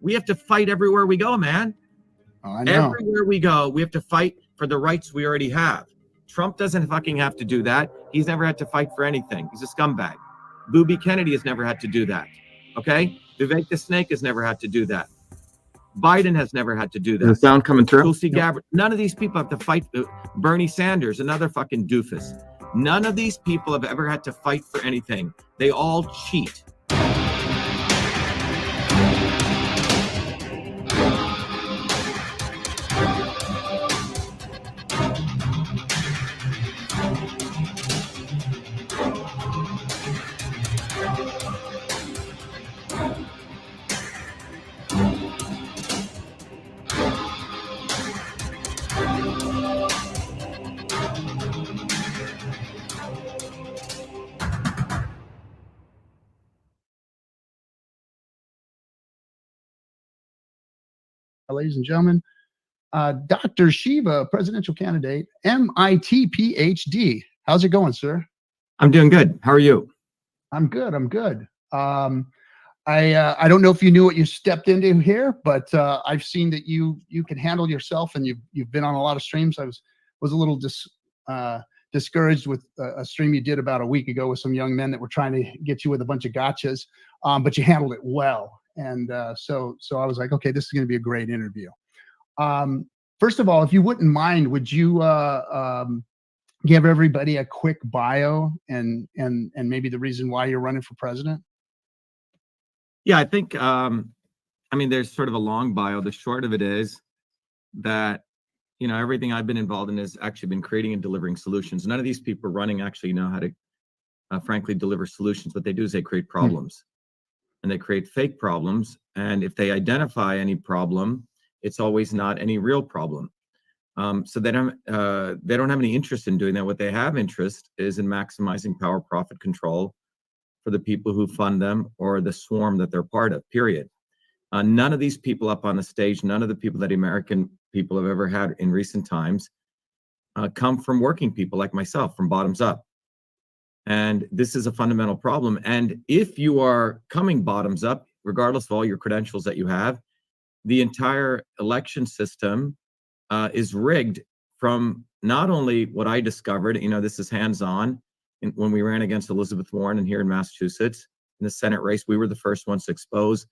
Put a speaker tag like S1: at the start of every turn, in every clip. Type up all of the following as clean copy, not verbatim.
S1: We have to fight everywhere we go, man.
S2: Oh, I know.
S1: Everywhere we go, we have to fight for the rights we already have. Trump doesn't fucking have to do that. He's never had to fight for anything. He's a scumbag. Booby Kennedy has never had to do that. Okay? Vivek the Snake has never had to do that. Biden has never had to do that.
S3: The sound coming through?
S1: Tulsi Gabbard. None of these people have to fight. Bernie Sanders, another fucking doofus. None of these people have ever had to fight for anything. They all cheat.
S2: Ladies and gentlemen, Dr.SHIVA, presidential candidate, MIT PhD. How's it going, sir?
S1: I'm doing good. How are you?
S2: I'm good. I'm good. I don't know if you knew what you stepped into here, but I've seen that you can handle yourself, and you've been on a lot of streams. I was a little discouraged with a stream you did about a week ago with some young men that were trying to get you with a bunch of gotchas, but you handled it well. And so I was like, okay, this is going to be a great interview. First of all, if you wouldn't mind, would you give everybody a quick bio and maybe the reason why you're running for president?
S1: Yeah, I think, I mean, there's sort of a long bio. The short of it is that, you know, everything I've been involved in has actually been creating and delivering solutions. None of these people running actually know how to, frankly, deliver solutions. What they do is they create problems. And they create fake problems. And if they identify any problem, it's always not any real problem. So they don't have any interest in doing that. What they have interest is in maximizing power, profit, control for the people who fund them or the swarm that they're part of, period. None of these people up on the stage, none of the people that American people have ever had in recent times come from working people like myself, from bottoms up. And this is a fundamental problem. And if you are coming bottoms up, regardless of all your credentials that you have, the entire election system is rigged from not only what I discovered, you know, this is hands-on, when we ran against Elizabeth Warren and here in Massachusetts in the Senate race, we were the first ones to expose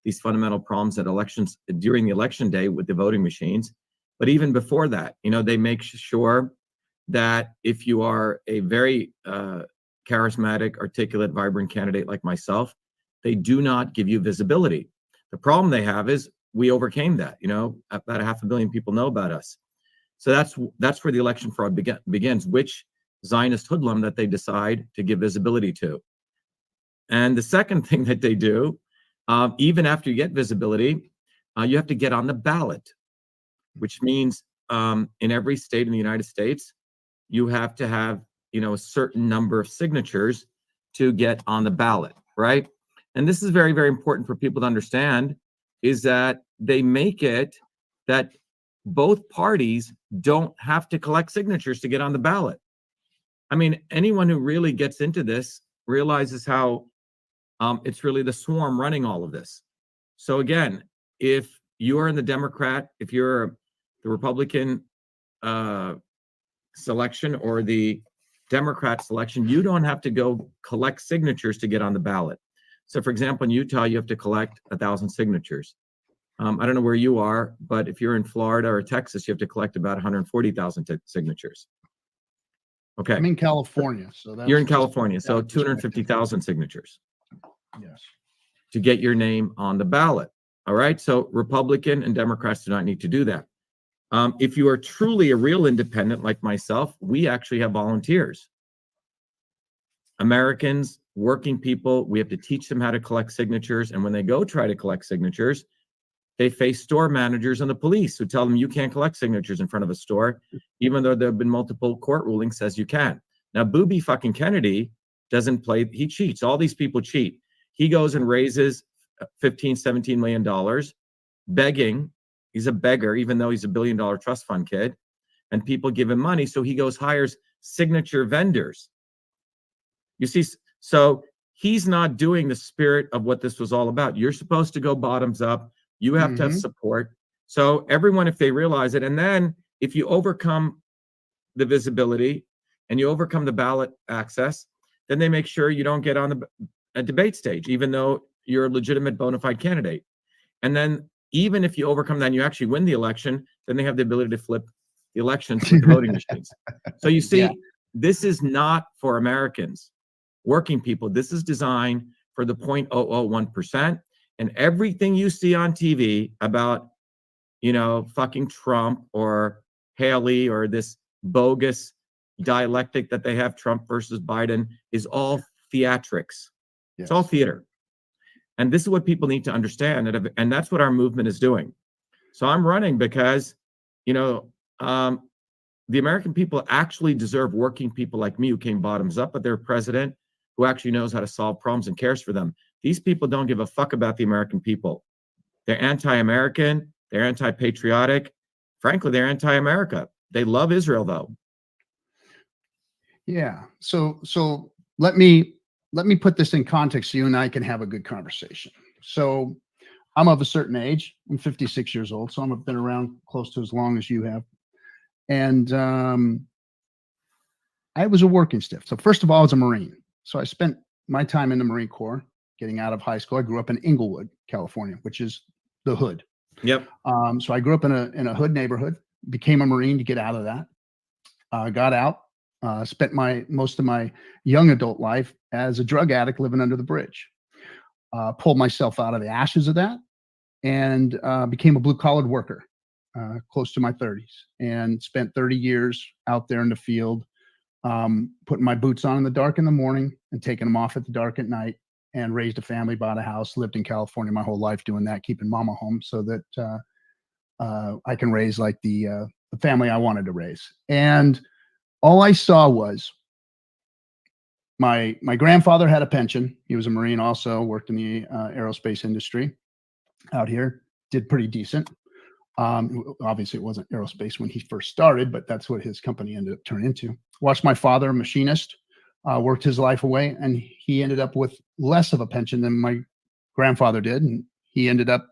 S1: these fundamental problems at elections during the election day with the voting machines. But even before that, you know, they make sure that if you are a very charismatic, articulate, vibrant candidate like myself, they do not give you visibility. The problem they have is we overcame that. You know, about 500 million people know about us. So that's where the election fraud begins, which Zionist hoodlum that they decide to give visibility to. And the second thing that they do, even after you get visibility, you have to get on the ballot, which means in every state in the United States, you have to have, you know, a certain number of signatures to get on the ballot, right? And this is very, very important for people to understand, is that they make it that both parties don't have to collect signatures to get on the ballot. I mean, anyone who really gets into this realizes how it's really the swarm running all of this. So again, if you are in the Democrat, if you're the Republican selection or the Democrat selection, you don't have to go collect signatures to get on the ballot. So for example, in Utah, you have to collect 1,000 signatures. I don't know where you are, but if you're in Florida or Texas, you have to collect about 140,000 signatures. Okay.
S2: I'm in California. So that's
S1: you're in California. So 250,000 signatures.
S2: Yes.
S1: To get your name on the ballot. All right. So Republican and Democrats do not need to do that. If you are truly a real independent like myself, we actually have volunteers. Americans, working people, we have to teach them how to collect signatures. And when they go try to collect signatures, they face store managers and the police who tell them you can't collect signatures in front of a store, even though there have been multiple court rulings says you can. Now, Booby fucking Kennedy doesn't play, he cheats. All these people cheat. He goes and raises $15, $17 million, begging. He's a beggar, even though he's $1 billion trust fund kid, and people give him money. So he goes, hires signature vendors. You see, so he's not doing the spirit of what this was all about. You're supposed to go bottoms up. You have to have support. So everyone, if they realize it, and then if you overcome the visibility and you overcome the ballot access, then they make sure you don't get on a debate stage, even though you're a legitimate bona fide candidate. And then even if you overcome that and you actually win the election, then they have the ability to flip the elections with the voting machines. So you see, this is not for Americans, working people. This is designed for the 0.001%. And everything you see on TV about, you know, fucking Trump or Haley or this bogus dialectic that they have, Trump versus Biden, is all theatrics. It's all theater. And this is what people need to understand. And that's what our movement is doing. So I'm running because, you know, the American people actually deserve working people like me who came bottoms up with their president, who actually knows how to solve problems and cares for them. These people don't give a fuck about the American people. They're anti-American. They're anti-patriotic. Frankly, they're anti-America. They love Israel, though.
S2: Yeah. So let me put this in context so you and I can have a good conversation. So I'm of a certain age. I'm 56 years old, so I've been around close to as long as you have. And I was a working stiff. So first of all, I was a Marine. So I spent my time in the Marine Corps, getting out of high school. I grew up in Inglewood, California, which is the hood.
S1: Yep.
S2: So I grew up in a hood neighborhood, became a Marine to get out of that. Got out, spent most of my young adult life as a drug addict living under the bridge. Pulled myself out of the ashes of that and became a blue-collared worker close to my 30s, and spent 30 years out there in the field, putting my boots on in the dark in the morning and taking them off at the dark at night, and raised a family, bought a house, lived in California my whole life doing that, keeping mama home so that I can raise like the family I wanted to raise. And all I saw was my grandfather had a pension. He was a Marine, also worked in the aerospace industry out here, did pretty decent. Obviously it wasn't aerospace when he first started, but that's what his company ended up turning into. Watched my father, a machinist, worked his life away, and he ended up with less of a pension than my grandfather did. And he ended up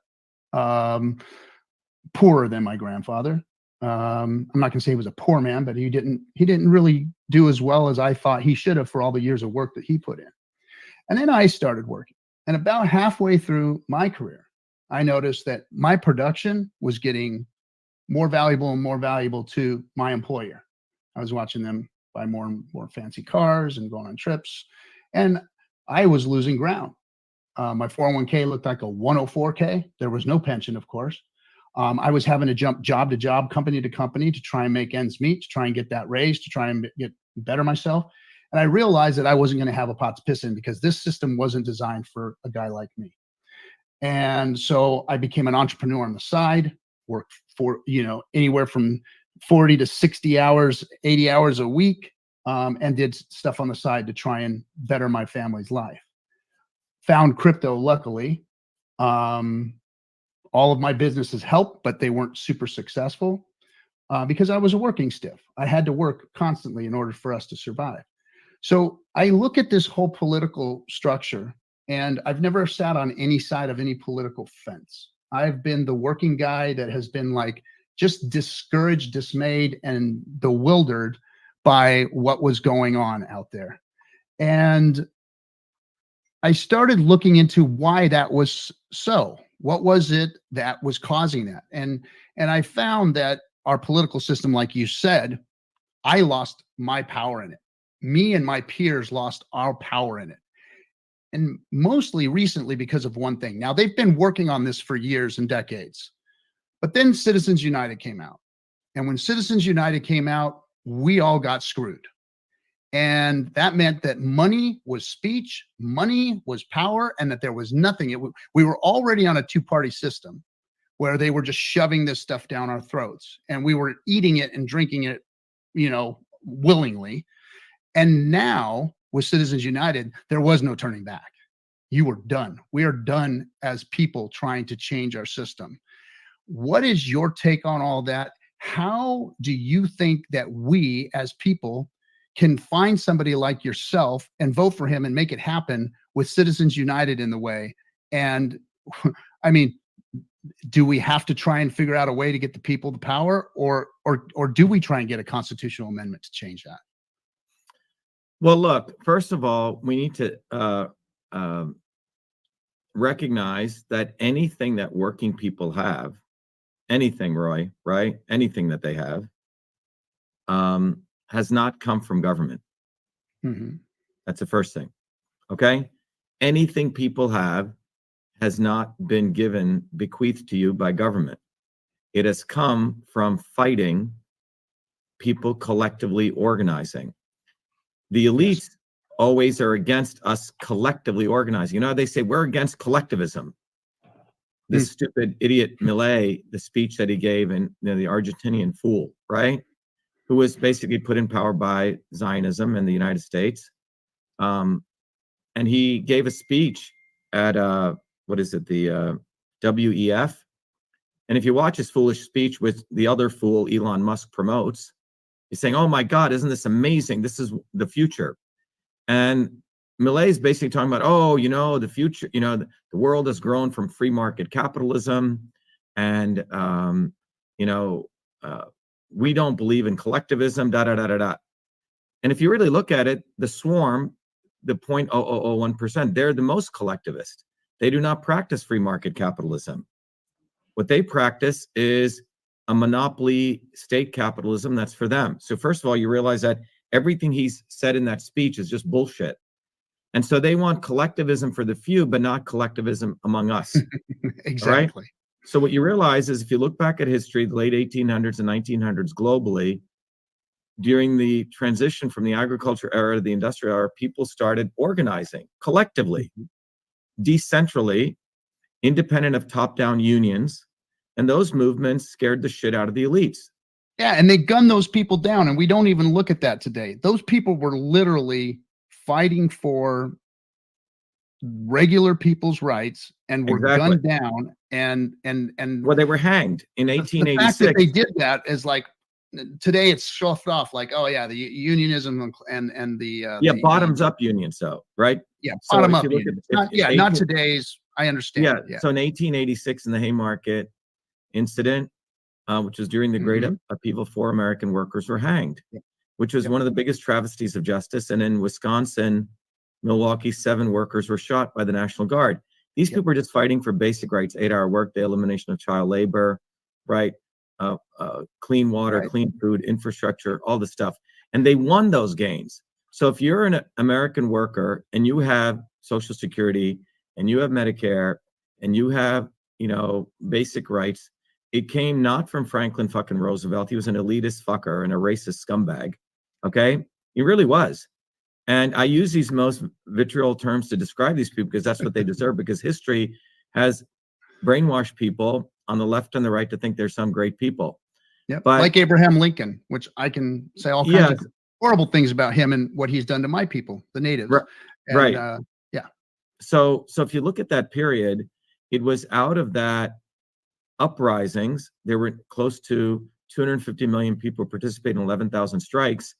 S2: poorer than my grandfather. I'm not gonna say he was a poor man, but he didn't really do as well as I thought he should have for all the years of work that he put in. And then I started working, and about halfway through my career, I noticed that my production was getting more valuable and more valuable to my employer. I was watching them buy more and more fancy cars and going on trips, and I was losing ground. My 401k looked like a 104k. There was no pension, of course. I was having to jump job to job, company to company to try and make ends meet, to try and get that raise, to try and get better myself. And I realized that I wasn't going to have a pot to piss in because this system wasn't designed for a guy like me. And so I became an entrepreneur on the side, worked for, anywhere from 40 to 60 hours, 80 hours a week, and did stuff on the side to try and better my family's life. Found crypto, luckily. All of my businesses helped, but they weren't super successful because I was a working stiff. I had to work constantly in order for us to survive. So I look at this whole political structure, and I've never sat on any side of any political fence. I've been the working guy that has been like just discouraged, dismayed, and bewildered by what was going on out there. And I started looking into why that was so. What was it that was causing that? And I found that our political system, like you said, I lost my power in it. Me and my peers lost our power in it. And mostly recently because of one thing. Now, they've been working on this for years and decades, but then Citizens United came out. And when Citizens United came out, we all got screwed. And that meant that money was speech, money was power, and that there was nothing. We were already on a two-party system where they were just shoving this stuff down our throats, and we were eating it and drinking it, willingly. And now with Citizens United, there was no turning back. You were done. We are done as people trying to change our system. What is your take on all that? How do you think that we as people can find somebody like yourself and vote for him and make it happen with Citizens United in the way? And I mean, do we have to try and figure out a way to get the people the power, or do we try and get a constitutional amendment to change that?
S1: Well, look, first of all, we need to recognize that anything that working people have, anything, Roy, right? Anything that they have, has not come from government.
S2: Mm-hmm.
S1: That's the first thing. Okay. Anything people have has not been bequeathed to you by government. It has come from fighting, people collectively organizing. The elites always are against us collectively organizing. You know, they say we're against collectivism. This stupid idiot Millet, the speech that he gave, and the Argentinian fool, right? Who was basically put in power by Zionism in the United States. And he gave a speech at what is it, the WEF. And if you watch his foolish speech with the other fool Elon Musk promotes, he's saying, oh my God, isn't this amazing? This is the future. And Millet is basically talking about, oh, you know, the future, you know, the world has grown from free market capitalism. And, you know, we don't believe in collectivism, da, da, da, da, da. And if you really look at it, the swarm, the 0.0001%, they're the most collectivist. They do not practice free market capitalism. What they practice is a monopoly state capitalism that's for them. So first of all, you realize that everything he's said in that speech is just bullshit. And so they want collectivism for the few, but not collectivism among us.
S2: Exactly.
S1: Right? So what you realize is if you look back at history, the late 1800s and 1900s globally, during the transition from the agriculture era to the industrial era, people started organizing collectively, decentrally, independent of top-down unions. And those movements scared the shit out of the elites.
S2: Yeah, and they gunned those people down, and we don't even look at that today. Those people were literally fighting for regular people's rights and were gunned down, and
S1: well, they were hanged in 1886.
S2: The fact that they did that is like, today it's shoved off like, oh yeah, the unionism and the
S1: bottoms up unions, though, right?
S2: Yeah, bottom up unions. Not today's. I understand.
S1: Yeah. So in 1886, in the Haymarket incident, which was during the Great Upheaval, 4 American workers were hanged, which was one of the biggest travesties of justice. And in Wisconsin, Milwaukee, 7 workers were shot by the National Guard. These people were just fighting for basic rights: 8-hour workday, elimination of child labor, right? Clean water, clean food, infrastructure, all this stuff. And they won those gains. So if you're an American worker and you have Social Security and you have Medicare and you have, you know, basic rights, it came not from Franklin fucking Roosevelt. He was an elitist fucker and a racist scumbag. Okay? He really was. And I use these most vitriol terms to describe these people because that's what they deserve, because history has brainwashed people on the left and the right to think they're some great people.
S2: Yeah, like Abraham Lincoln, which I can say all kinds of horrible things about him and what he's done to my people, the natives.
S1: Right. So if you look at that period, it was out of that uprisings. There were close to 250 million people participating in 11,000 strikes,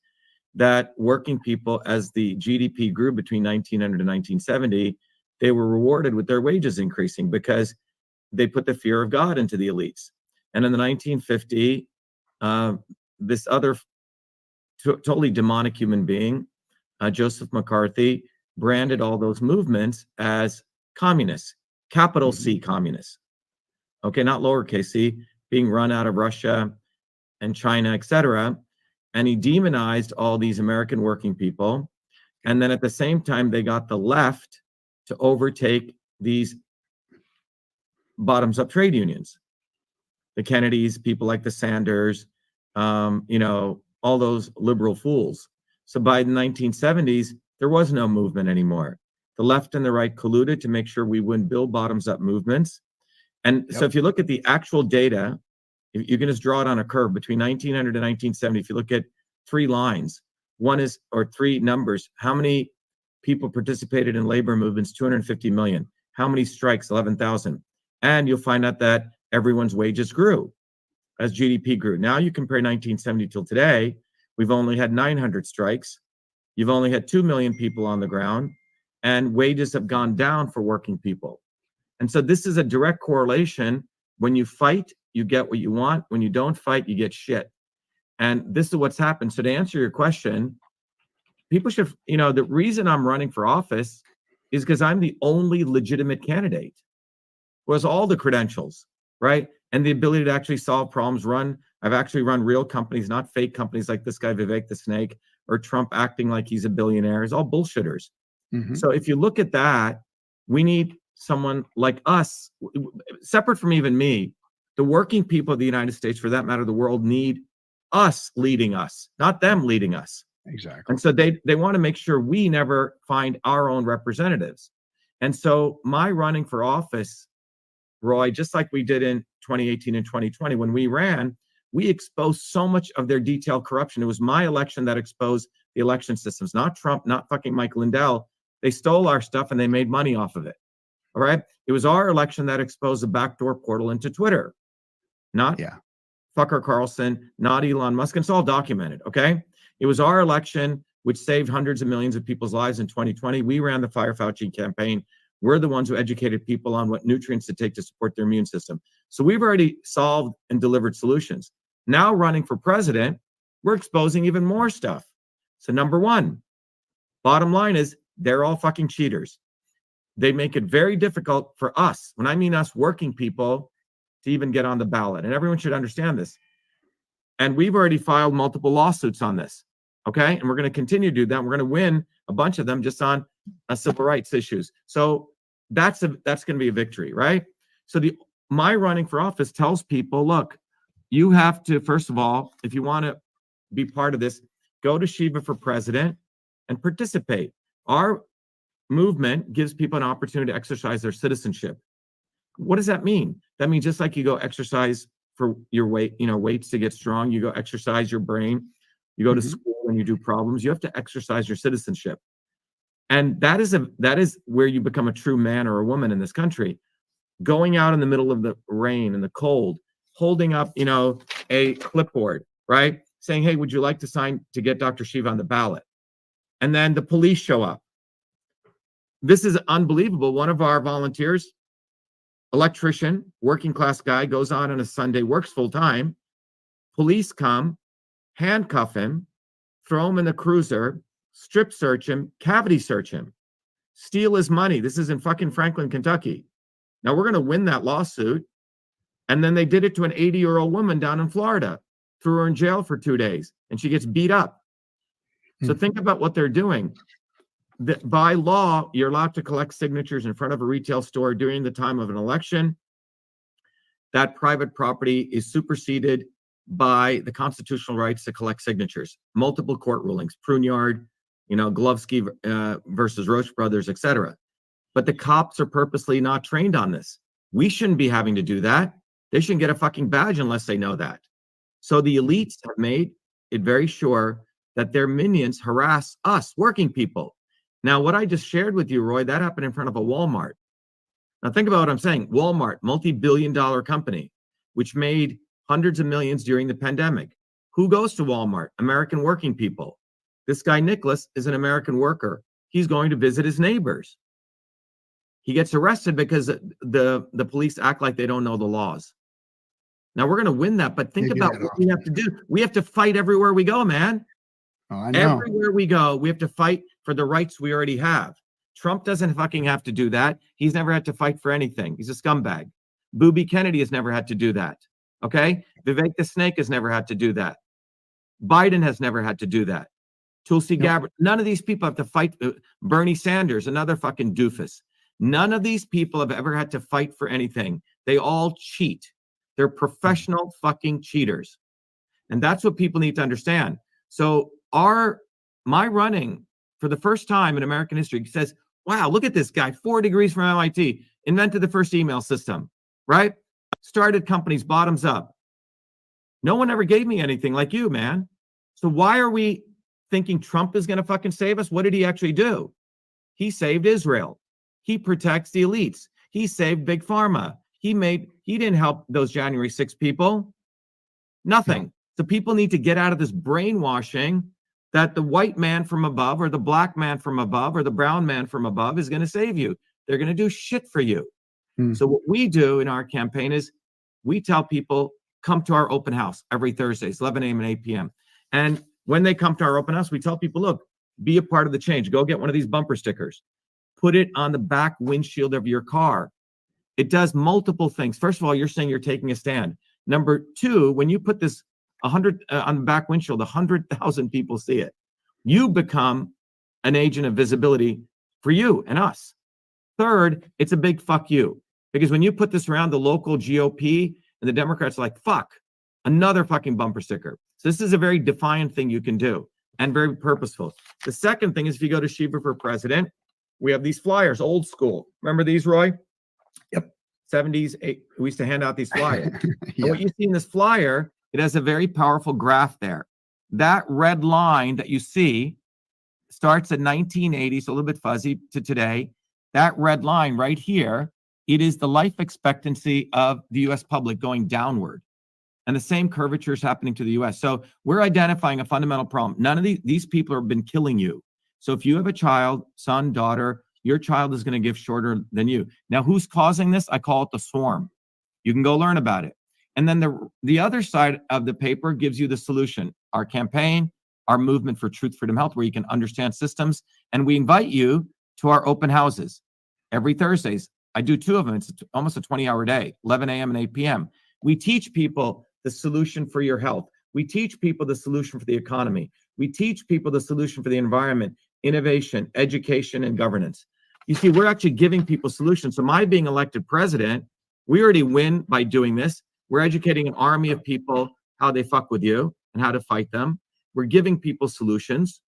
S1: that working people, as the GDP grew between 1900 and 1970, they were rewarded with their wages increasing because they put the fear of God into the elites. And in the 1950, this other totally demonic human being, Joseph McCarthy, branded all those movements as communists, capital C communists. Okay, not lowercase c, being run out of Russia and China, etc. And he demonized all these American working people. And then at the same time, they got the left to overtake these bottoms-up trade unions. The Kennedys, people like the Sanders, you know, all those liberal fools. So by the 1970s, there was no movement anymore. The left and the right colluded to make sure we wouldn't build bottoms-up movements. And so if you look at the actual data, you can just draw it on a curve between 1900 and 1970. If you look at 3 lines, one is, or 3 numbers, how many people participated in labor movements? 250 million. How many strikes? 11,000. And you'll find out that everyone's wages grew as GDP grew. Now you compare 1970 till today, we've only had 900 strikes. You've only had 2 million people on the ground, and wages have gone down for working people. And so this is a direct correlation When you fight, you get what you want. When you don't fight, you get shit. And this is what's happened. So to answer your question, people should, the reason I'm running for office is because I'm the only legitimate candidate who has all the credentials, right? And the ability to actually solve problems, I've actually run real companies, not fake companies like this guy, Vivek the Snake, or Trump acting like he's a billionaire. It's all bullshitters.
S2: Mhm.
S1: So if you look at that, we need someone like us, separate from even me. The working people of the United States, for that matter, the world, need us leading us, not them leading us.
S2: Exactly.
S1: And so they want to make sure we never find our own representatives. And so my running for office, Roy, just like we did in 2018 and 2020, when we ran, we exposed so much of their detailed corruption. It was my election that exposed the election systems, not Trump, not fucking Mike Lindell. They stole our stuff and they made money off of it. All right. It was our election that exposed the backdoor portal into Twitter, not fucker Carlson, not Elon Musk. And it's all documented. Okay. It was our election which saved hundreds of millions of people's lives in 2020. We ran the Fire Fauci campaign. We're the ones who educated people on what nutrients to take to support their immune system. So we've already solved and delivered solutions. Now running for president, we're exposing even more stuff. So number one, bottom line is they're all fucking cheaters. They make it very difficult for us, when I mean us working people, to even get on the ballot. And everyone should understand this. And we've already filed multiple lawsuits on this. Okay. And we're going to continue to do that. We're going to win a bunch of them just on civil rights issues. So that's going to be a victory, right? So my running for office tells people, look, you have to, first of all, if you want to be part of this, go to Shiva for President and participate. Our movement gives people an opportunity to exercise their citizenship. What does that mean? That means just like you go exercise for your weight, weights to get strong, you go exercise your brain, you go to school and you do problems, you have to exercise your citizenship. And that is where you become a true man or a woman in this country. Going out in the middle of the rain and the cold, holding up, a clipboard, right? Saying, hey, would you like to sign to get Dr. Shiva on the ballot? And then the police show up. This is unbelievable. One of our volunteers, electrician, working class guy, goes on a Sunday, works full time. Police come, handcuff him, throw him in the cruiser, strip search him, cavity search him, steal his money. This is in fucking Franklin, Kentucky. Now we're going to win that lawsuit. And then they did it to an 80-year-old woman down in Florida, threw her in jail for 2 days, and she gets beat up. So think about what they're doing. By law, you're allowed to collect signatures in front of a retail store during the time of an election. That private property is superseded by the constitutional rights to collect signatures. Multiple court rulings, Pruneyard, Glovsky versus Roche Brothers, etc. But the cops are purposely not trained on this. We shouldn't be having to do that. They shouldn't get a fucking badge unless they know that. So the elites have made it very sure that their minions harass us, working people. Now, what I just shared with you, Roy, that happened in front of a Walmart. Now, think about what I'm saying. Walmart, multi-billion-dollar company, which made hundreds of millions during the pandemic. Who goes to Walmart? American working people. This guy, Nicholas, is an American worker. He's going to visit his neighbors. He gets arrested because the police act like they don't know the laws. Now, we're going to win that, but think about what we have to do. We have to fight everywhere we go, man.
S2: Oh, I know.
S1: Everywhere we go, we have to fight for the rights we already have. Trump doesn't fucking have to do that. He's never had to fight for anything. He's a scumbag. Booby Kennedy has never had to do that. Okay? Vivek the Snake has never had to do that. Biden has never had to do that. Tulsi Gabbard. None of these people have to fight. Bernie Sanders, another fucking doofus. None of these people have ever had to fight for anything. They all cheat. They're professional fucking cheaters. And that's what people need to understand. So my running for the first time in American history says, wow, look at this guy, 4 degrees from MIT, invented the first email system, right? Started companies bottoms up. No one ever gave me anything like you, man. So why are we thinking Trump is going to fucking save us? What did he actually do? He saved Israel. He protects the elites. He saved Big Pharma. He didn't help those January 6 people. Nothing. No. So people need to get out of this brainwashing that the white man from above or the black man from above or the brown man from above is going to save you. They're going to do shit for you. So what we do in our campaign is we tell people, come to our open house every Thursdays, 11 a.m. and 8 p.m. And when they come to our open house, we tell people, look, be a part of the change. Go get one of these bumper stickers. Put it on the back windshield of your car. It does multiple things. First of all, you're saying you're taking a stand. Number two, when you put this 100 on the back windshield, 100,000 people see it. You become an agent of visibility for you and us. Third, it's a big fuck you. Because when you put this around, the local GOP and the Democrats are like, fuck, another fucking bumper sticker. So this is a very defiant thing you can do and very purposeful. The second thing is if you go to Shiva for President, we have these flyers, old school. Remember these, Roy?
S2: Yep.
S1: 70s, we used to hand out these flyers.
S2: Yeah.
S1: And what you see in this flyer, it has a very powerful graph there. That red line that you see starts at 1980, so a little bit fuzzy to today. That red line right here, it is the life expectancy of the US public going downward. And the same curvature is happening to the US. So we're identifying a fundamental problem. None of these people have been killing you. So if you have a child, son, daughter, your child is going to give shorter than you. Now, who's causing this? I call it the swarm. You can go learn about it. And then the other side of the paper gives you the solution. Our campaign, our movement for truth, freedom, health, where you can understand systems. And we invite you to our open houses every Thursdays. I do 2 of them. It's almost a 20-hour day, 11 a.m. and 8 p.m. We teach people the solution for your health. We teach people the solution for the economy. We teach people the solution for the environment, innovation, education, and governance. You see, we're actually giving people solutions. So my being elected president, we already win by doing this. We're educating an army of people how they fuck with you and how to fight them. We're giving people solutions.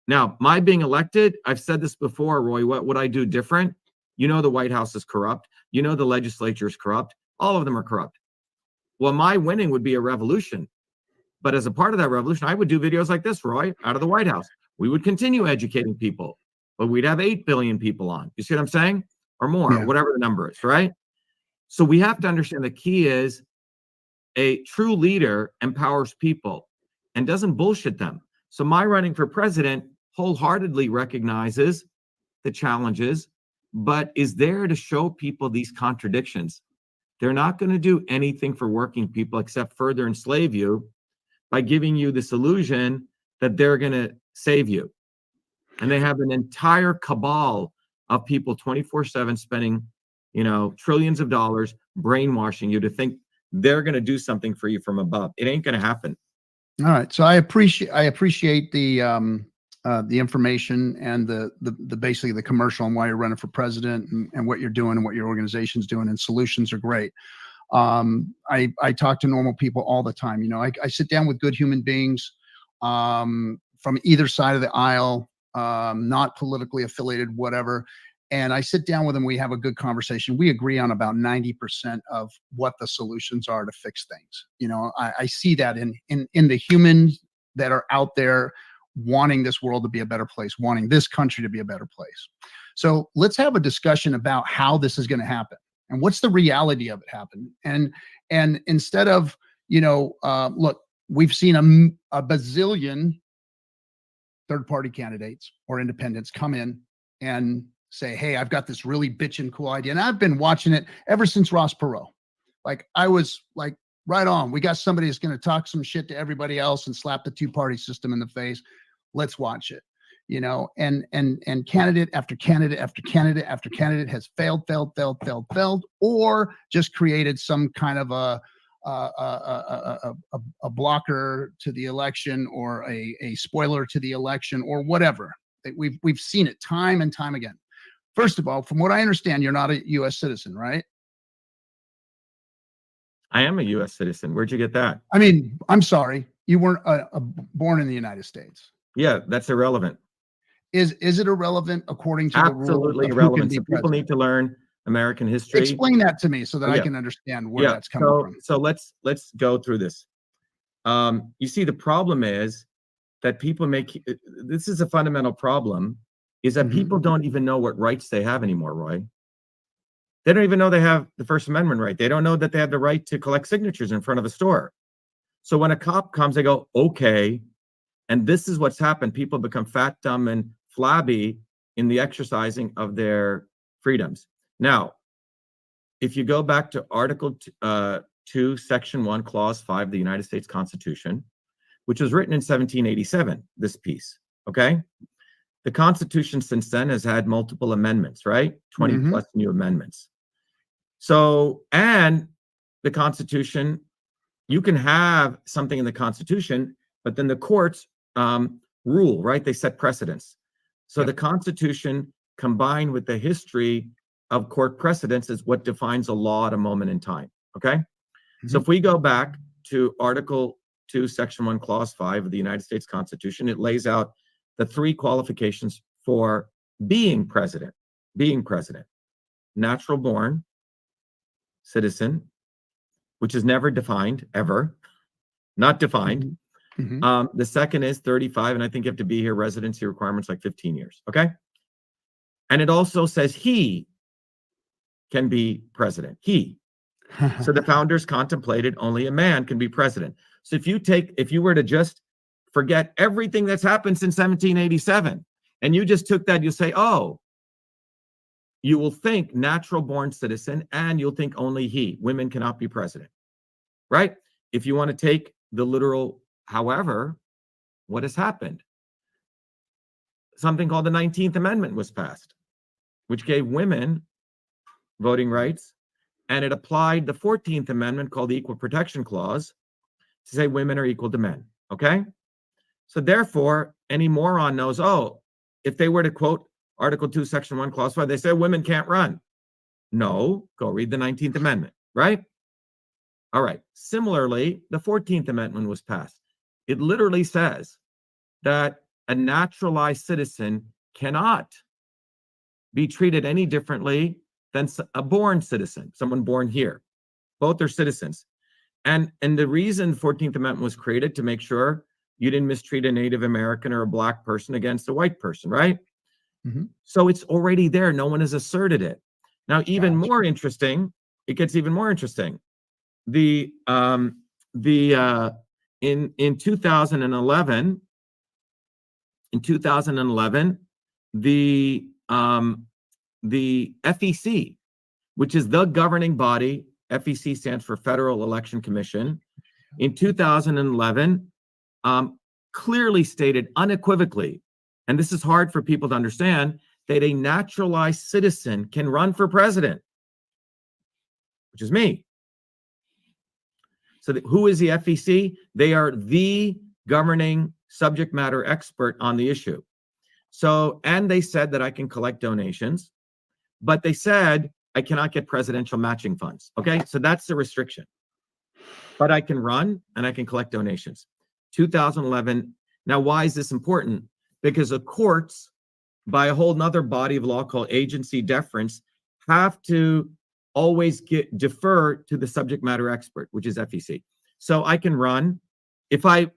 S1: Now, my being elected, I've said this before, Roy, what would I do different? You know the White House is corrupt. You know the legislature is corrupt. All of them are corrupt. Well, my winning would be a revolution. But as a part of that revolution, I would do videos like this, Roy, out of the White House. We would continue educating people, but we'd have 8 billion people on. You see what I'm saying? Or more,
S2: Yeah.
S1: whatever the number is, right? So we have to understand the key is a true leader empowers people and doesn't bullshit them. So my running for president wholeheartedly recognizes the challenges, but is there to show people these contradictions. They're not going to do anything for working people except further enslave you by giving you this illusion that they're going to save you. And they have an entire cabal of people 24/7 spending, trillions of dollars brainwashing you to think they're going to do something for you from above. It ain't going to happen.
S2: All right. So I appreciate the information and the basically the commercial on why you're running for president and what you're doing and what your organization's doing, and solutions are great. I talk to normal people all the time. I sit down with good human beings from either side of the aisle, not politically affiliated, whatever. And I sit down with them. We have a good conversation. We agree on about 90% of what the solutions are to fix things. I see that in the humans that are out there wanting this world to be a better place, wanting this country to be a better place. So let's have a discussion about how this is going to happen and what's the reality of it happen. And instead of, look, we've seen a bazillion third-party candidates or independents come in and say, hey, I've got this really bitchin' cool idea. And I've been watching it ever since Ross Perot. I was like, right on. We got somebody that's going to talk some shit to everybody else and slap the two-party system in the face. Let's watch it. And candidate after candidate after candidate after candidate has failed, or just created some kind of a blocker to the election or a spoiler to the election or whatever. We've seen it time and time again. First of all, from what I understand, you're not a U.S. citizen, right?
S1: I am a U.S. citizen. Where'd you get that?
S2: I mean, I'm sorry, you weren't born in the United States.
S1: Yeah, that's irrelevant.
S2: Is it irrelevant according to the rules?
S1: Absolutely irrelevant. So people need to learn American history.
S2: Explain that to me so that I can understand where that's coming from.
S1: So let's go through this. You see, the problem is that people this is a fundamental problem, is that people don't even know what rights they have anymore, Roy. They don't even know they have the First Amendment right. They don't know that they have the right to collect signatures in front of a store. So when a cop comes, they go, okay. And this is what's happened. People become fat, dumb, and flabby in the exercising of their freedoms. Now, if you go back to Article 2, Section 1, Clause 5 of the United States Constitution, which was written in 1787, this piece, okay? The Constitution since then has had multiple amendments, right? 20 plus new amendments. So, and the Constitution, you can have something in the Constitution, but then the courts rule, right? They set precedents. So the Constitution combined with the history of court precedents is what defines a law at a moment in time, okay? So if we go back to Article 2, Section 1, Clause 5 of the United States Constitution, it lays out the 3 qualifications for being president. Natural born citizen, which is never defined, ever, not defined. The second is 35, and I think you have to be here, residency requirements like 15 years, okay? And it also says he can be president, he. So the founders contemplated only a man can be president. So if you were to just forget everything that's happened since 1787, and you just took that, you say, oh, you will think natural born citizen, and you'll think only he. Women cannot be president, right? If you want to take the literal, however, what has happened? Something called the 19th Amendment was passed, which gave women voting rights, and it applied the 14th Amendment called the Equal Protection Clause to say women are equal to men, okay? So therefore, any moron knows, oh, if they were to quote Article 2, Section 1, Clause 5, they say women can't run. No, go read the 19th Amendment, right? All right. Similarly, the 14th Amendment was passed. It literally says that a naturalized citizen cannot be treated any differently than a born citizen, someone born here. Both are citizens. And the reason the 14th Amendment was created to make sure you didn't mistreat a Native American or a Black person against a white person, right? So it's already there. No one has asserted it. Now, even more interesting, it gets even more interesting. In 2011, the FEC, which is the governing body, FEC stands for Federal Election Commission, in 2011, clearly stated unequivocally, and this is hard for people to understand, that a naturalized citizen can run for president, which is me. So who is the FEC? They are the governing subject matter expert on the issue. So, and they said that I can collect donations, but they said I cannot get presidential matching funds. Okay, so that's the restriction. But I can run and I can collect donations. 2011. Now, why is this important? Because the courts, by a whole nother body of law called agency deference, have to always defer to the subject matter expert, which is FEC. So I can run. If I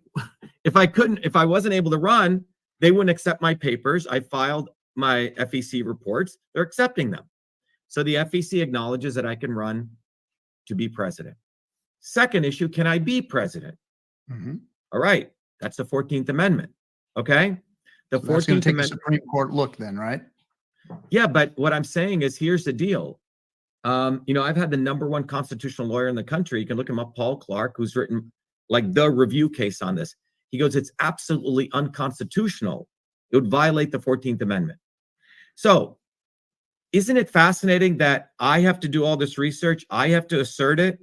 S1: wasn't able to run, they wouldn't accept my papers. I filed my FEC reports. They're accepting them. So the FEC acknowledges that I can run to be president. Second issue, can I be president? All right, that's the 14th Amendment. Okay, the 14th Amendment.
S2: A Supreme Court look, then, right?
S1: Yeah, but what I'm saying is, here's the deal. I've had the #1 constitutional lawyer in the country. You can look him up, Paul Clark, who's written like the review case on this. He goes, it's absolutely unconstitutional. It would violate the 14th Amendment. So isn't it fascinating that I have to do all this research? I have to assert it,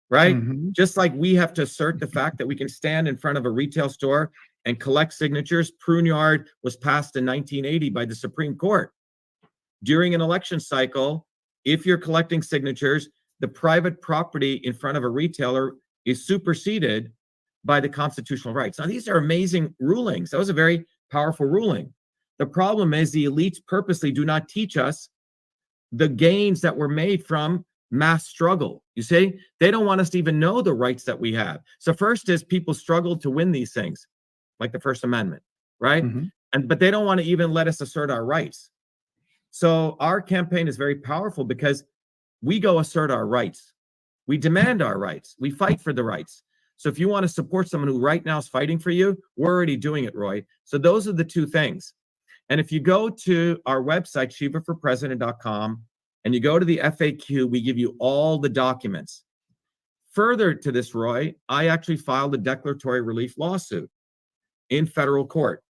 S1: right? Just like we have to assert the fact that we can stand in front of a retail store and collect signatures. Pruneyard was passed in 1980 by the Supreme Court. During an election cycle, if you're collecting signatures, the private property in front of a retailer is superseded by the constitutional rights. Now, these are amazing rulings. That was a very powerful ruling. The problem is the elites purposely do not teach us the gains that were made from mass struggle. You see, they don't want us to even know the rights that we have. So first is people struggled to win these things, like the First Amendment, right? But they don't want to even let us assert our rights. So our campaign is very powerful because we go assert our rights. We demand our rights. We fight for the rights. So if you want to support someone who right now is fighting for you, we're already doing it, Roy. So those are the two things. And if you go to our website, shivaforpresident.com, and you go to the FAQ, we give you all the documents. Further to this, Roy, I actually filed a declaratory relief lawsuit in federal court,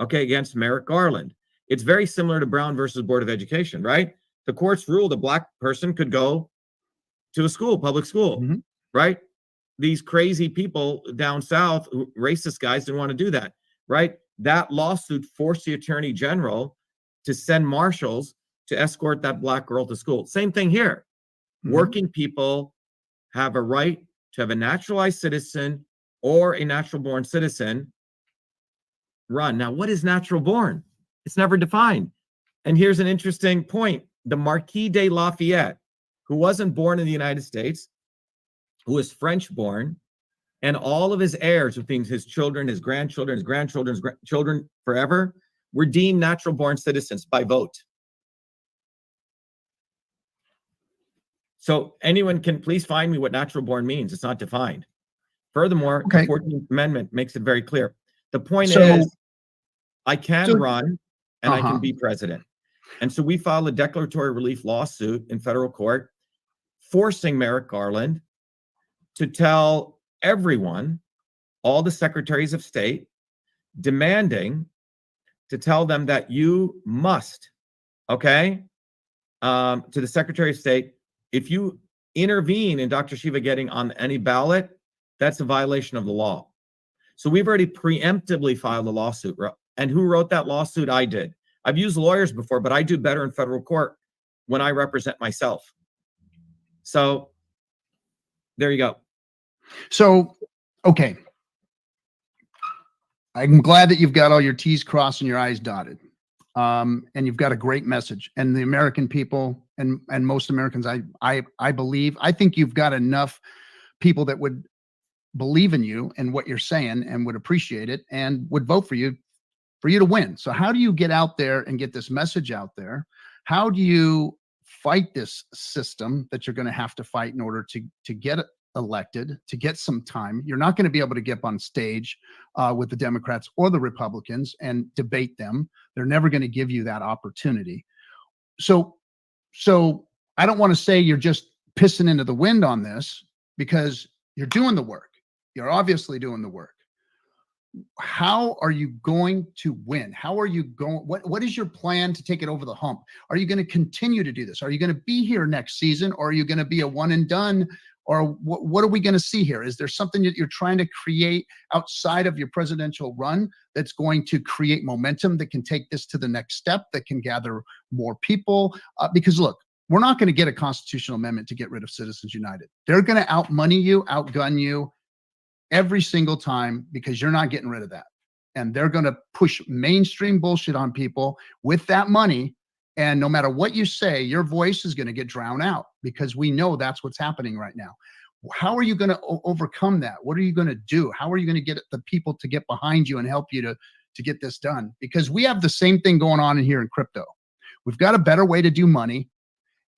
S1: okay, against Merrick Garland. It's very similar to Brown versus Board of Education, right? The courts ruled a black person could go to a school, public school, right? These crazy people down south, racist guys, didn't want to do that, right? That lawsuit forced the attorney general to send marshals to escort that black girl to school. Same thing here. Working people have a right to have a naturalized citizen or a natural born citizen run. Now, what is natural born? It's never defined. And here's an interesting point. The Marquis de Lafayette, who wasn't born in the United States, who was French born, and all of his heirs, which means his children, his grandchildren, his grandchildren's children forever, were deemed natural born citizens by vote. So anyone can please find me what natural born means. It's not defined. Furthermore, the 14th Amendment makes it very clear. The point is, I can run and I can be president. And so we filed a declaratory relief lawsuit in federal court, forcing Merrick Garland to tell everyone, all the secretaries of state, demanding to tell them that you must, okay, to the Secretary of State, if you intervene in Dr. Shiva getting on any ballot, that's a violation of the law. So we've already preemptively filed a lawsuit. And who wrote that lawsuit? I did. I've used lawyers before, but I do better in federal court when I represent myself. So there you go.
S2: So, okay. I'm glad that you've got all your T's crossed and your I's dotted. And you've got a great message. And the American people and most Americans, I believe, I think you've got enough people that would believe in you and what you're saying and would appreciate it and would vote for you to win. So how do you get out there and get this message out there? How do you fight this system that you're going to have to fight in order to get elected, to get some time? You're not going to be able to get up on stage with the Democrats or the Republicans and debate them. They're never going to give you that opportunity. So I don't want to say you're just pissing into the wind on this, because you're doing the work. You're obviously doing the work. How are you going to win? How are you going? What is your plan to take it over the hump? Are you going to continue to do this? Are you going to be here next season, or are you going to be a one and done? Or what are we going to see here? Is there something that you're trying to create outside of your presidential run that's going to create momentum that can take this to the next step, that can gather more people? Because look, we're not going to get a constitutional amendment to get rid of Citizens United. They're going to outmoney you, outgun you every single time, because you're not getting rid of that. And they're going to push mainstream bullshit on people with that money. And no matter what you say, your voice is going to get drowned out, because we know that's what's happening right now. How are you going to overcome that? What are you going to do? How are you going to get the people to get behind you and help you to get this done? Because we have the same thing going on in here in crypto. We've got a better way to do money,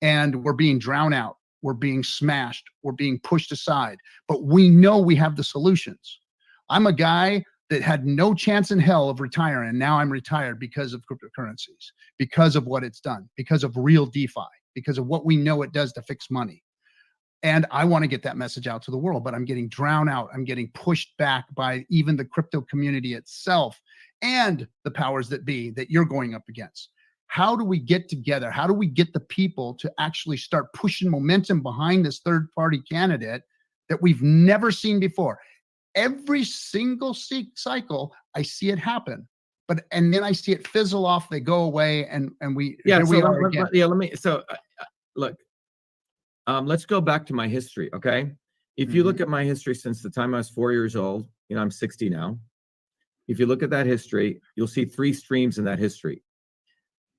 S2: and we're being drowned out. We're being smashed. We're being pushed aside. But we know we have the solutions. I'm a guy that had no chance in hell of retiring, and now I'm retired because of cryptocurrencies, because of what it's done, because of real DeFi, because of what we know it does to fix money. And I want to get that message out to the world, but I'm getting drowned out. I'm getting pushed back by even the crypto community itself and the powers that be that you're going up against. How do we get together? How do we get the people to actually start pushing momentum behind this third-party candidate that we've never seen before? Every single cycle, I see it happen, and then I see it fizzle off. They go away, and we are again.
S1: Look, let's go back to my history, okay? If you look at my history since the time I was 4 years old, I'm 60 now. If you look at that history, you'll see three streams in that history.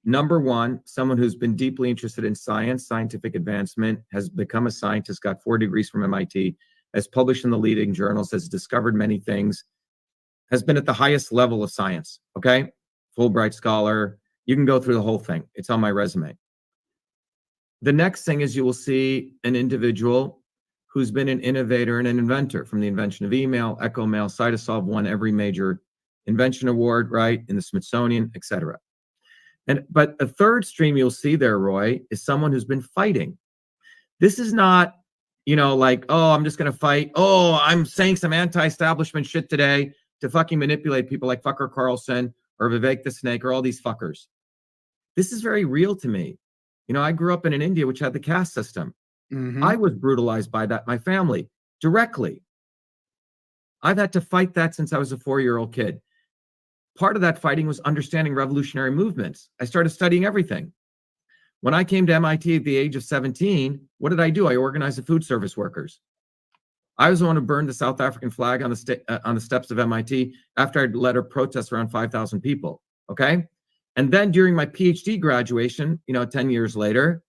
S1: Number one, someone who's been deeply interested in science, scientific advancement, has become a scientist, got 4 degrees from MIT, has published in the leading journals, has discovered many things, has been at the highest level of science, okay? Fulbright scholar. You can go through the whole thing. It's on my resume. The next thing is you will see an individual who's been an innovator and an inventor, from the invention of email, Echo Mail, Cytosolve won every major invention award, right, in the Smithsonian, etc. But a third stream you'll see there, Roy, is someone who's been fighting. This is not, like, oh, I'm just going to fight. Oh, I'm saying some anti-establishment shit today to fucking manipulate people like Fucker Carlson or Vivek the Snake or all these fuckers. This is very real to me. I grew up in India, which had the caste system.
S2: Mm-hmm.
S1: I was brutalized by that, my family, directly. I've had to fight that since I was a 4-year-old kid. Part of that fighting was understanding revolutionary movements. I started studying everything. When I came to MIT at the age of 17, what did I do? I organized the food service workers. I was the one who burned the South African flag on the steps of MIT after I'd led a protest around 5,000 people, okay? And then during my PhD graduation, 10 years later,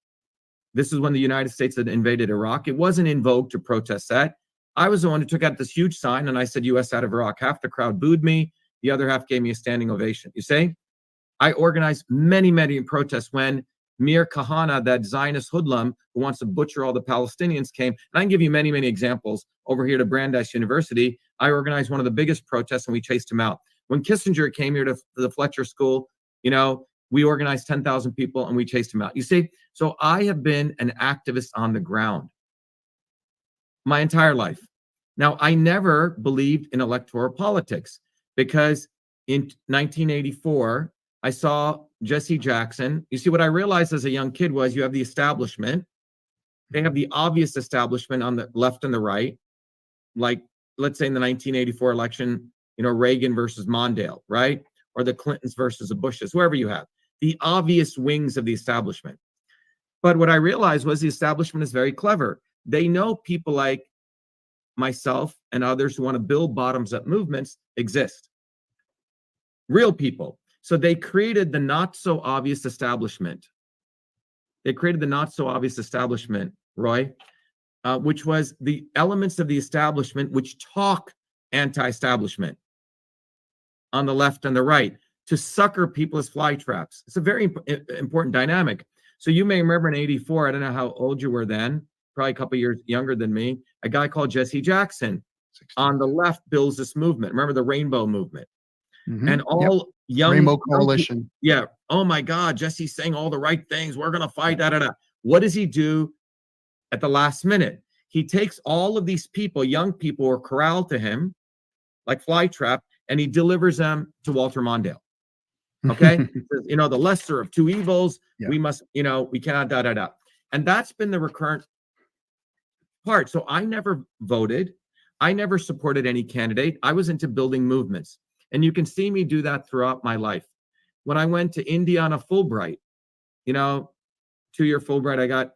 S1: this is when the United States had invaded Iraq. It wasn't in vogue to protest that. I was the one who took out this huge sign and I said, US out of Iraq. Half the crowd booed me. The other half gave me a standing ovation. You see? I organized many, many protests when Mir Kahana, that Zionist hoodlum who wants to butcher all the Palestinians, came. And I can give you many, many examples. Over here to Brandeis University, I organized one of the biggest protests and we chased him out. When Kissinger came here to the Fletcher School, we organized 10,000 people and we chased him out. You see? So I have been an activist on the ground my entire life. Now, I never believed in electoral politics because in 1984, I saw Jesse Jackson. You see, what I realized as a young kid was you have the establishment. They have the obvious establishment on the left and the right. Like, let's say in the 1984 election, Reagan versus Mondale, right? Or the Clintons versus the Bushes, whoever you have. The obvious wings of the establishment. But what I realized was the establishment is very clever. They know people like myself and others who want to build bottoms-up movements exist. Real people. So they created the not-so-obvious establishment. Roy, which was the elements of the establishment which talk anti-establishment on the left and the right to sucker people as fly traps. It's a very important dynamic. So you may remember in 84, I don't know how old you were then, probably a couple years younger than me, a guy called Jesse Jackson 16. On the left builds this movement. Remember the Rainbow Movement? Mm-hmm. And all young
S2: Rainbow Coalition.
S1: Yeah. Oh my God, Jesse's saying all the right things. We're going to fight, What does he do at the last minute? He takes all of these people, young people, who are corralled to him, like flytrap, and he delivers them to Walter Mondale. Okay? Says, the lesser of two evils, we must, we cannot, And that's been the recurrent part. So I never voted. I never supported any candidate. I was into building movements. And you can see me do that throughout my life. When I went to India on a Fulbright, 2-year Fulbright, I got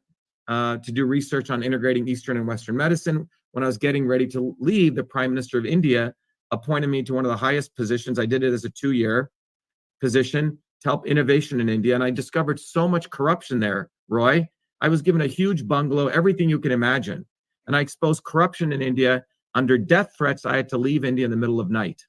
S1: to do research on integrating Eastern and Western medicine. When I was getting ready to leave, the Prime Minister of India appointed me to one of the highest positions. I did it as a 2-year position to help innovation in India. And I discovered so much corruption there, Roy. I was given a huge bungalow, everything you can imagine. And I exposed corruption in India. Under death threats, I had to leave India in the middle of night.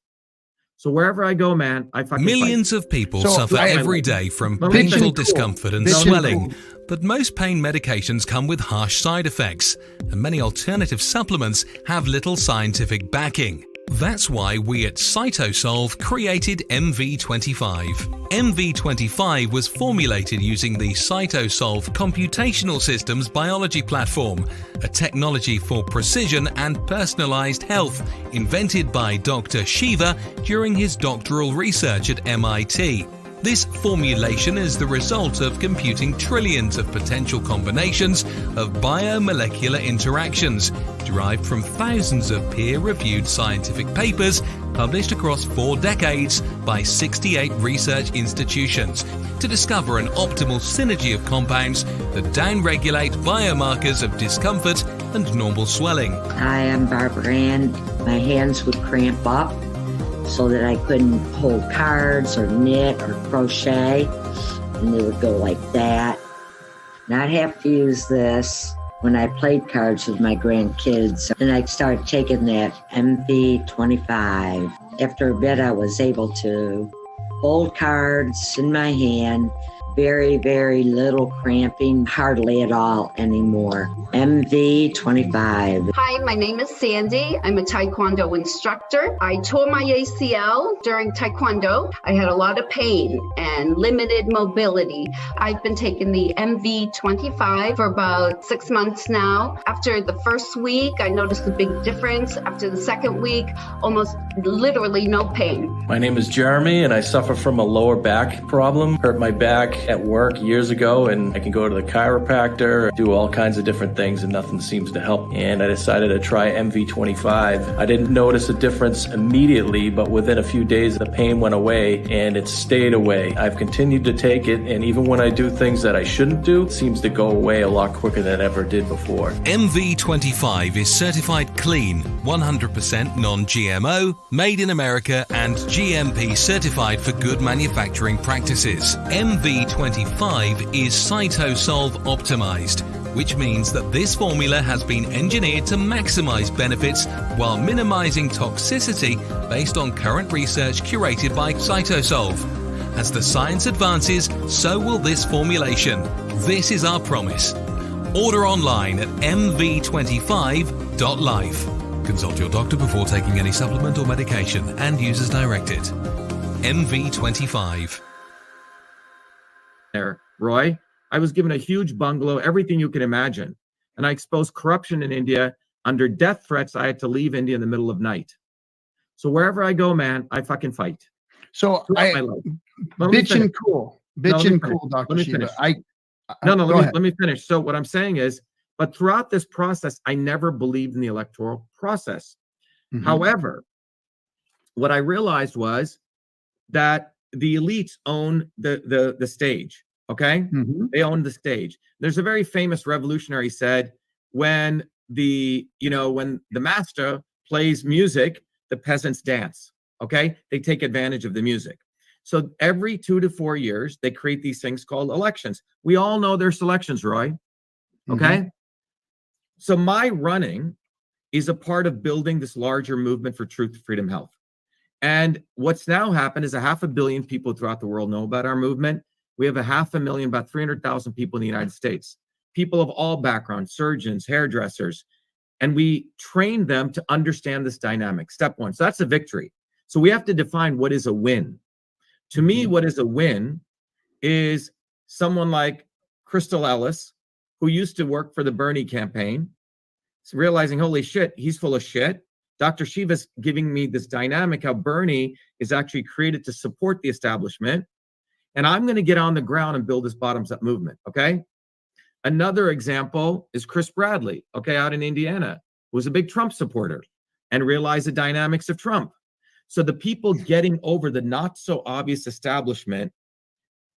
S1: So wherever I go, man, I fucking
S3: Millions
S1: fight.
S3: of people suffer every day from painful discomfort and swelling. But most pain medications come with harsh side effects, and many alternative supplements have little scientific backing. That's why we at CytoSolve created MV25. MV25 was formulated using the CytoSolve Computational Systems Biology Platform, a technology for precision and personalized health invented by Dr. Shiva during his doctoral research at MIT. This formulation is the result of computing trillions of potential combinations of biomolecular interactions derived from thousands of peer-reviewed scientific papers published across 4 decades by 68 research institutions to discover an optimal synergy of compounds that downregulate biomarkers of discomfort and normal swelling.
S4: Hi, I'm Barbara Ann. My hands would cramp up so that I couldn't hold cards or knit or crochet, and they would go like that. And I'd have to use this when I played cards with my grandkids. And I started taking that MV25. After a bit, I was able to hold cards in my hand, very, very little cramping, hardly at all anymore. MV25.
S5: Hi, my name is Sandy. I'm a Taekwondo instructor. I tore my ACL during Taekwondo. I had a lot of pain and limited mobility. I've been taking the MV25 for about 6 months now. After the first week, I noticed a big difference. After the second week, almost literally no pain.
S6: My name is Jeremy, and I suffer from a lower back problem. Hurt my back at work years ago, and I can go to the chiropractor, do all kinds of different things, and nothing seems to help. And I decided to try MV25. I didn't notice a difference immediately, but within a few days, the pain went away, and it stayed away. I've continued to take it, and even when I do things that I shouldn't do, it seems to go away a lot quicker than it ever did before.
S3: MV25 is certified clean, 100% non-GMO, made in America, and GMP certified for good manufacturing practices. MV25 is CytoSolve optimized, which means that this formula has been engineered to maximize benefits while minimizing toxicity based on current research curated by CytoSolve. As the science advances, so will this formulation. This is our promise. Order online at mv25.life. Consult your doctor before taking any supplement or medication and use as directed. MV25.
S1: There, Roy, I was given a huge bungalow, everything you can imagine. And I exposed corruption in India. Under death threats, I had to leave India in the middle of night. So wherever I go, man, I fucking fight.
S2: So bitch and cool, Dr. Shiva.
S1: Let me finish. So what I'm saying is, but throughout this process, I never believed in the electoral process.
S2: Mm-hmm.
S1: However, what I realized was that the elites own the stage. Okay,
S2: Mm-hmm.
S1: They own the stage. There's a very famous revolutionary said, when the master plays music, the peasants dance. Okay, they take advantage of the music. So every 2 to 4 years, they create these things called elections. We all know there's elections, Roy. Okay.
S2: Mm-hmm.
S1: So my running is a part of building this larger movement for truth, freedom, health. And what's now happened is 500 million people throughout the world know about our movement. We have 500,000, about 300,000 people in the United States, people of all backgrounds, surgeons, hairdressers, and we train them to understand this dynamic. Step one. So that's a victory. So we have to define what is a win. To me, what is a win is someone like Crystal Ellis, who used to work for the Bernie campaign, realizing, holy shit, he's full of shit. Dr.SHIVA is giving me this dynamic, how Bernie is actually created to support the establishment. And I'm going to get on the ground and build this bottoms-up movement, okay? Another example is Chris Bradley, okay, out in Indiana, who was a big Trump supporter and realized the dynamics of Trump. So the people getting over the not-so-obvious establishment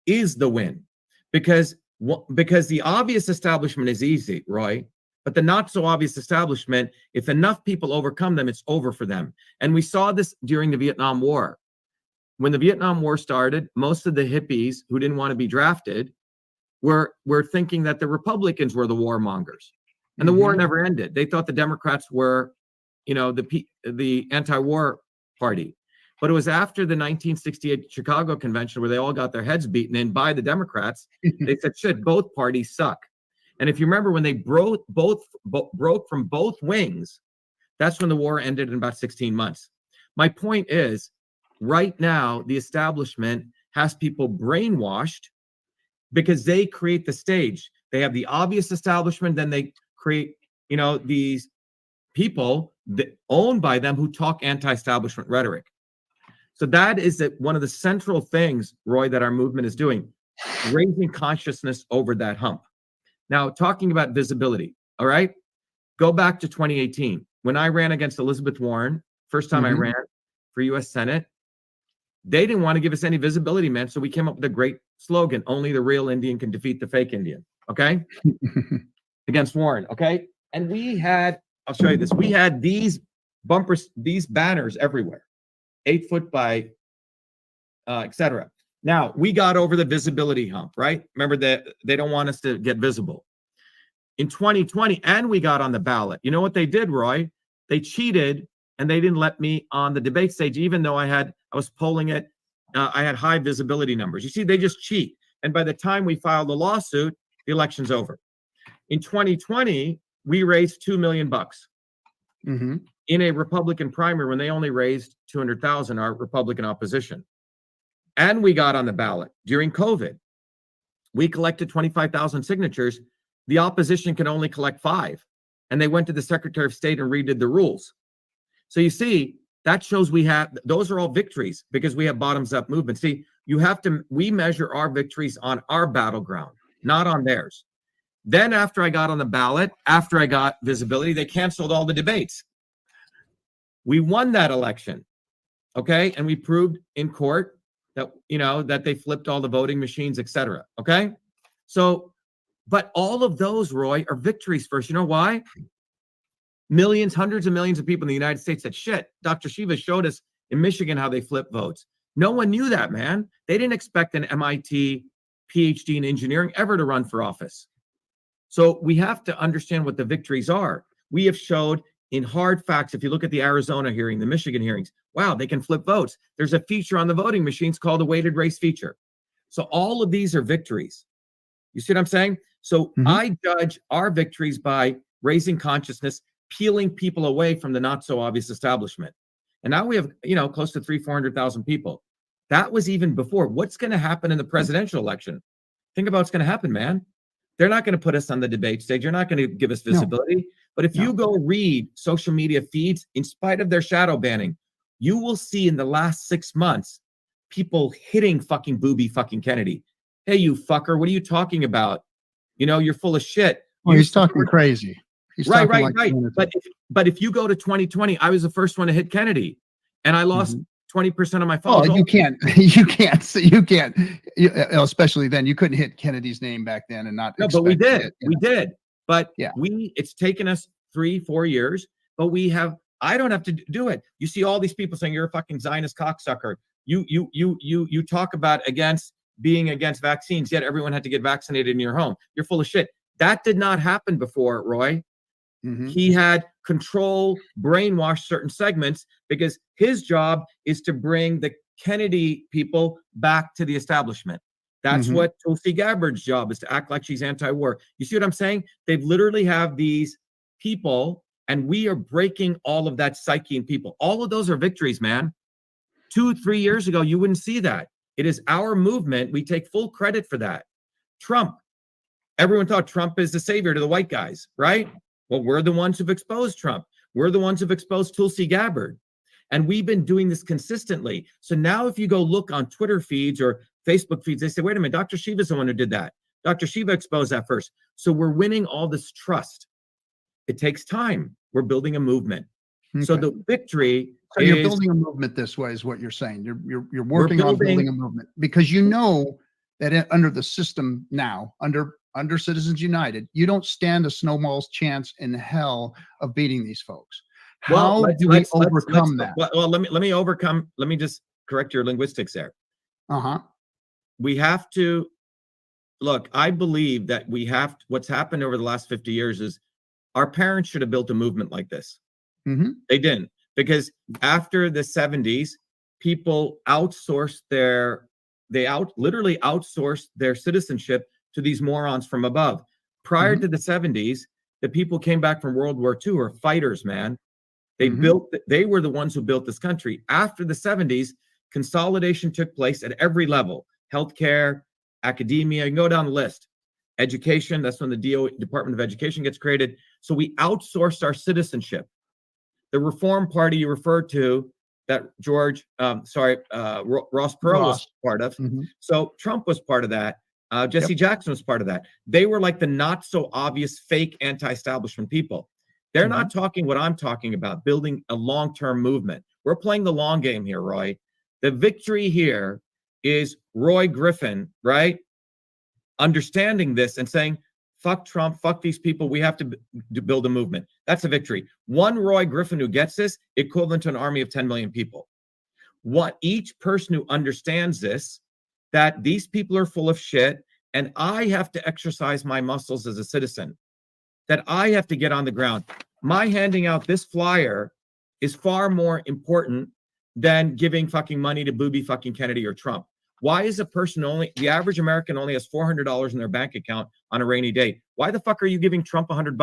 S1: is the win. Because the obvious establishment is easy, Roy, but the not-so-obvious establishment, if enough people overcome them, it's over for them. And we saw this during the Vietnam War. When the Vietnam War started, most of the hippies who didn't want to be drafted were thinking that the Republicans were the warmongers. And the war never ended. They thought the Democrats were, the anti-war party. But it was after the 1968 Chicago Convention where they all got their heads beaten in by the Democrats. They said, shit, both parties suck. And if you remember, when they broke from both wings, that's when the war ended in about 16 months. My point is, right now, the establishment has people brainwashed because they create the stage. They have the obvious establishment, then they create, these people that owned by them who talk anti-establishment rhetoric. So that is one of the central things, Roy, that our movement is doing, raising consciousness over that hump. Now, talking about visibility, all right? Go back to 2018. When I ran against Elizabeth Warren, first time I ran for U.S. Senate, they didn't want to give us any visibility, man. So we came up with a great slogan: only the real Indian can defeat the fake Indian, okay? Against Warren, okay? And we had, I'll show you this. We had these bumpers, these banners everywhere, 8 foot by, etc. Now, we got over the visibility hump, right? Remember that they don't want us to get visible. In 2020, and we got on the ballot. You know what they did, Roy? They cheated, and they didn't let me on the debate stage, even though I was polling it. I had high visibility numbers. You see, they just cheat. And by the time we filed the lawsuit, the election's over. In 2020, we raised $2 million in a Republican primary when they only raised 200,000, our Republican opposition. And we got on the ballot during COVID. We collected 25,000 signatures. The opposition can only collect 5. And they went to the Secretary of State and redid the rules. So you see, that shows those are all victories because we have bottoms up movement. See, we measure our victories on our battleground, not on theirs. Then after I got on the ballot, after I got visibility, they canceled all the debates. We won that election. Okay. And we proved in court that, that they flipped all the voting machines, etc. Okay. So, but all of those, Roy, are victories first. You know why? Millions, hundreds of millions of people in the United States said, shit, Dr. Shiva showed us in Michigan how they flip votes. No one knew that, man. They didn't expect an MIT PhD in engineering ever to run for office. So we have to understand what the victories are. We have showed in hard facts, if you look at the Arizona hearing, the Michigan hearings, wow, they can flip votes. There's a feature on the voting machines called a weighted race feature. So all of these are victories. You see what I'm saying? So I judge our victories by raising consciousness, peeling people away from the not so obvious establishment. And now we have, close to 300,000-400,000 people. That was even before. What's going to happen in the presidential election? Think about what's going to happen, man. They're not going to put us on the debate stage. They're not going to give us visibility. No. But if you go read social media feeds, in spite of their shadow banning, you will see in the last 6 months, people hitting fucking booby fucking Kennedy. Hey, you fucker, what are you talking about? You're full of shit.
S2: Well, he's talking crazy. He's
S1: right.
S2: Like
S1: but if you go to 2020, I was the first one to hit Kennedy, and I lost 20% of my followers.
S2: Oh, you can't, especially then. You couldn't hit Kennedy's name back then and not.
S1: No, but we did. We did. But it's taken us 3-4 years, but I don't have to do it. You see all these people saying you're a fucking Zionist cocksucker. You talk about being against vaccines, yet everyone had to get vaccinated in your home. You're full of shit. That did not happen before, Roy. He had control, brainwash certain segments because his job is to bring the Kennedy people back to the establishment. That's what Tulsi Gabbard's job is, to act like she's anti-war. You see what I'm saying? They've literally have these people, and we are breaking all of that psyche in people. All of those are victories, man. 2-3 years ago, you wouldn't see that. It is our movement. We take full credit for that. Trump. Everyone thought Trump is the savior to the white guys, right? Well, we're the ones who've exposed Trump. We're the ones who've exposed Tulsi Gabbard. And we've been doing this consistently. So now if you go look on Twitter feeds or Facebook feeds, they say, wait a minute, Dr. Shiva is the one who did that. Dr. Shiva exposed that first. So we're winning all this trust. It takes time. We're building a movement. Okay. So the victory
S2: you're building a movement this way is what you're saying. You're working on building a movement because you know that under the system now, under Citizens United, you don't stand a snowball's chance in hell of beating these folks. How do we overcome that?
S1: Well, let me just correct your linguistics there. We have to look, I believe that what's happened over the last 50 years is our parents should have built a movement like this. They didn't, because after the 70s, people literally outsourced their citizenship to these morons from above. Prior to the 70s, the people came back from World War II are fighters, man. They were the ones who built this country. After the 70s, consolidation took place at every level. Healthcare, academia, you can go down the list. Education, that's when the Department of Education gets created. So we outsourced our citizenship. The Reform Party you referred to, that Ross Perot was part of. So Trump was part of that. Jesse Jackson was part of that. They were like the not so obvious fake anti-establishment people. They're not talking what I'm talking about, building a long-term movement. We're playing the long game here, Roy. The victory here is Roy Griffin, right? Understanding this and saying, fuck Trump, fuck these people. We have to build a movement. That's a victory. One Roy Griffin who gets this, equivalent to an army of 10 million people. Each person who understands this, that these people are full of shit, and I have to exercise my muscles as a citizen, that I have to get on the ground. My handing out this flyer is far more important than giving fucking money to booby fucking Kennedy or Trump. Why is a person the average American only has $400 in their bank account on a rainy day? Why the fuck are you giving Trump $100?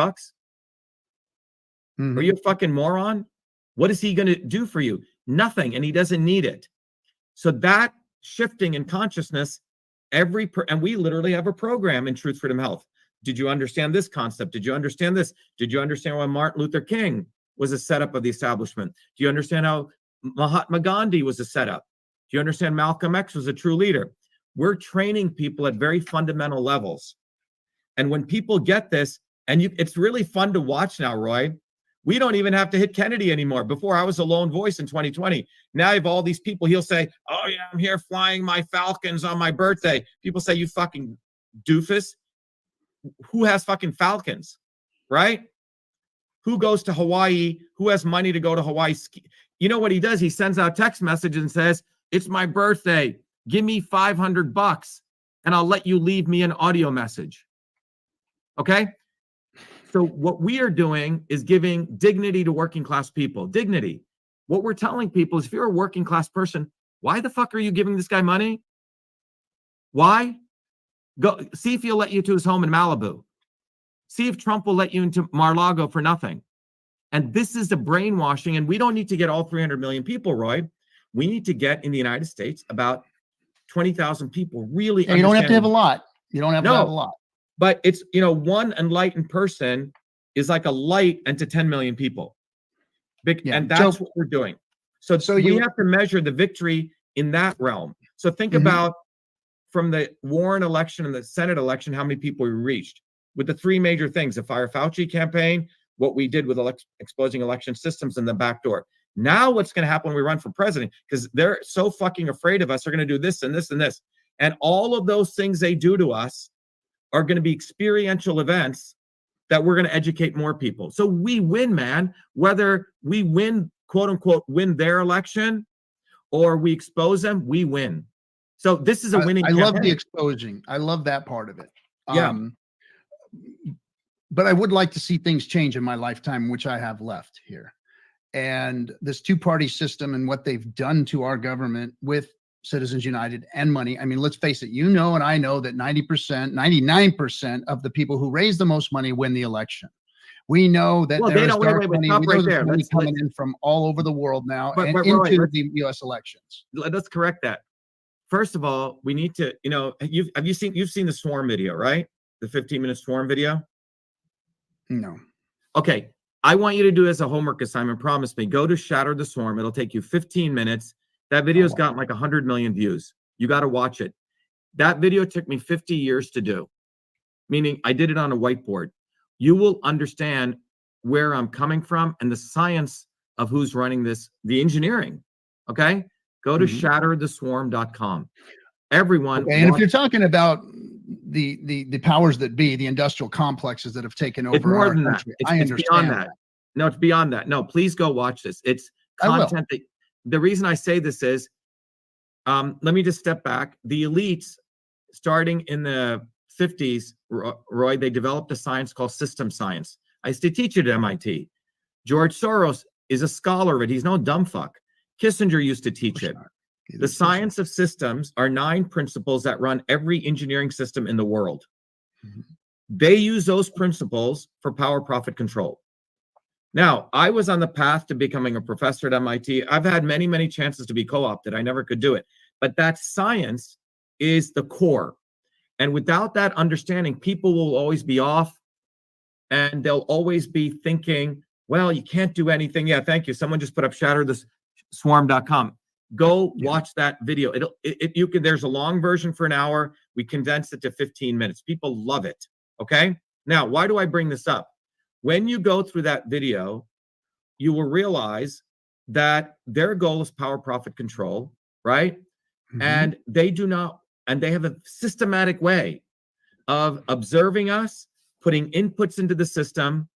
S1: Are you a fucking moron? What is he going to do for you? Nothing, and he doesn't need it. So that shifting in consciousness, and we literally have a program in Truth, Freedom, Health. Did you understand this concept? Did you understand this? Did you understand why Martin Luther King was a setup of the establishment? Do you understand how Mahatma Gandhi was a setup? Do you understand Malcolm X was a true leader? We're training people at very fundamental levels. And when people get this, and it's really fun to watch now, Roy. We don't even have to hit Kennedy anymore. Before, I was a lone voice in 2020. Now I have all these people. He'll say, oh yeah, I'm here flying my Falcons on my birthday. People say, you fucking doofus. Who has fucking Falcons, right? Who goes to Hawaii? Who has money to go to Hawaii? You know what he does? He sends out text messages and says, it's my birthday. Give me $500 and I'll let you leave me an audio message. Okay? So what we are doing is giving dignity to working class people. Dignity. What we're telling people is, if you're a working class person, why the fuck are you giving this guy money? Why? Go see if he'll let you to his home in Malibu. See if Trump will let you into Mar-a-Lago for nothing. And this is the brainwashing. And we don't need to get all 300 million people, Roy. We need to get in the United States about 20,000 people really.
S2: Yeah, you don't have to have a lot. You don't have to have a lot.
S1: But it's, one enlightened person is like a light into 10 million people. And that's what we're doing. So we have to measure the victory in that realm. So think about from the Warren election and the Senate election, how many people we reached with the three major things: the Fire Fauci campaign, what we did with exposing election systems, and the back door. Now what's going to happen when we run for president, because they're so fucking afraid of us, they're going to do this and this and this. And all of those things they do to us are going to be experiential events that we're going to educate more people. So we win, man, whether we win, quote unquote, win their election or we expose them, we win. So this is a winning campaign.
S2: Love the exposing. I love that part of it.
S1: Yeah.
S2: But I would like to see things change in my lifetime, which I have left here. And this two-party system and what they've done to our government with Citizens United and money. I mean, let's face it, and I know that 90%, 99% of the people who raise the most money win the election. We know that there is dark money, money coming in from all over the world now and into the U.S. elections.
S1: Let's correct that. First of all, we need to, you've seen the swarm video, right? The 15-minute swarm video?
S2: No.
S1: Okay. I want you to do as a homework assignment. Promise me. Go to Shatter the Swarm. It'll take you 15 minutes. That video's gotten like 100 million views. You got to watch it. That video took me 50 years to do, meaning I did it on a whiteboard. You will understand where I'm coming from and the science of who's running this, the engineering. Okay? Go to shattertheswarm.com. Everyone.
S2: Okay, and if you're talking about the powers that be, the industrial complexes that have taken over,
S1: it's more
S2: our
S1: than
S2: country,
S1: that.
S2: I understand
S1: beyond that. No, it's beyond that. No, please go watch this. It's content that. The reason I say this is, let me just step back. The elites, starting in the 50s, Roy, they developed a science called system science. I used to teach it at MIT. George Soros is a scholar of it. He's no dumb fuck. Kissinger used to teach it. The science of systems are 9 principles that run every engineering system in the world. They use those principles for power, profit, control. Now, I was on the path to becoming a professor at MIT. I've had many, many chances to be co-opted. I never could do it. But that science is the core. And without that understanding, people will always be off. And they'll always be thinking, well, you can't do anything. Yeah, thank you. Someone just put up shattertheswarm.com. Go watch that video. There's a long version for an hour. We condensed it to 15 minutes. People love it. Okay. Now, why do I bring this up? When you go through that video, you will realize that their goal is power, profit, control, right? And they have a systematic way of observing us, putting inputs into the system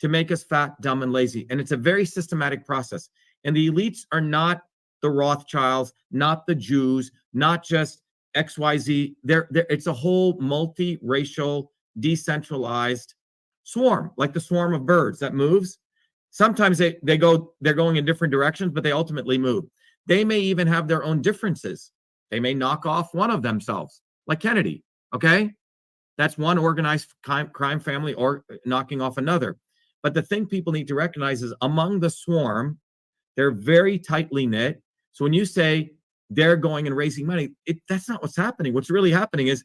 S1: to make us fat, dumb, and lazy. And it's a very systematic process. And the elites are not the Rothschilds, not the Jews, not just XYZ. It's a whole multiracial, decentralized swarm, like the swarm of birds that moves. Sometimes they're going in different directions, but they ultimately move. They may even have their own differences. They may knock off one of themselves, like Kennedy. Okay. That's one organized crime family or knocking off another. But the thing people need to recognize is among the swarm, they're very tightly knit. So when you say they're going and raising money, that's not what's happening. What's really happening is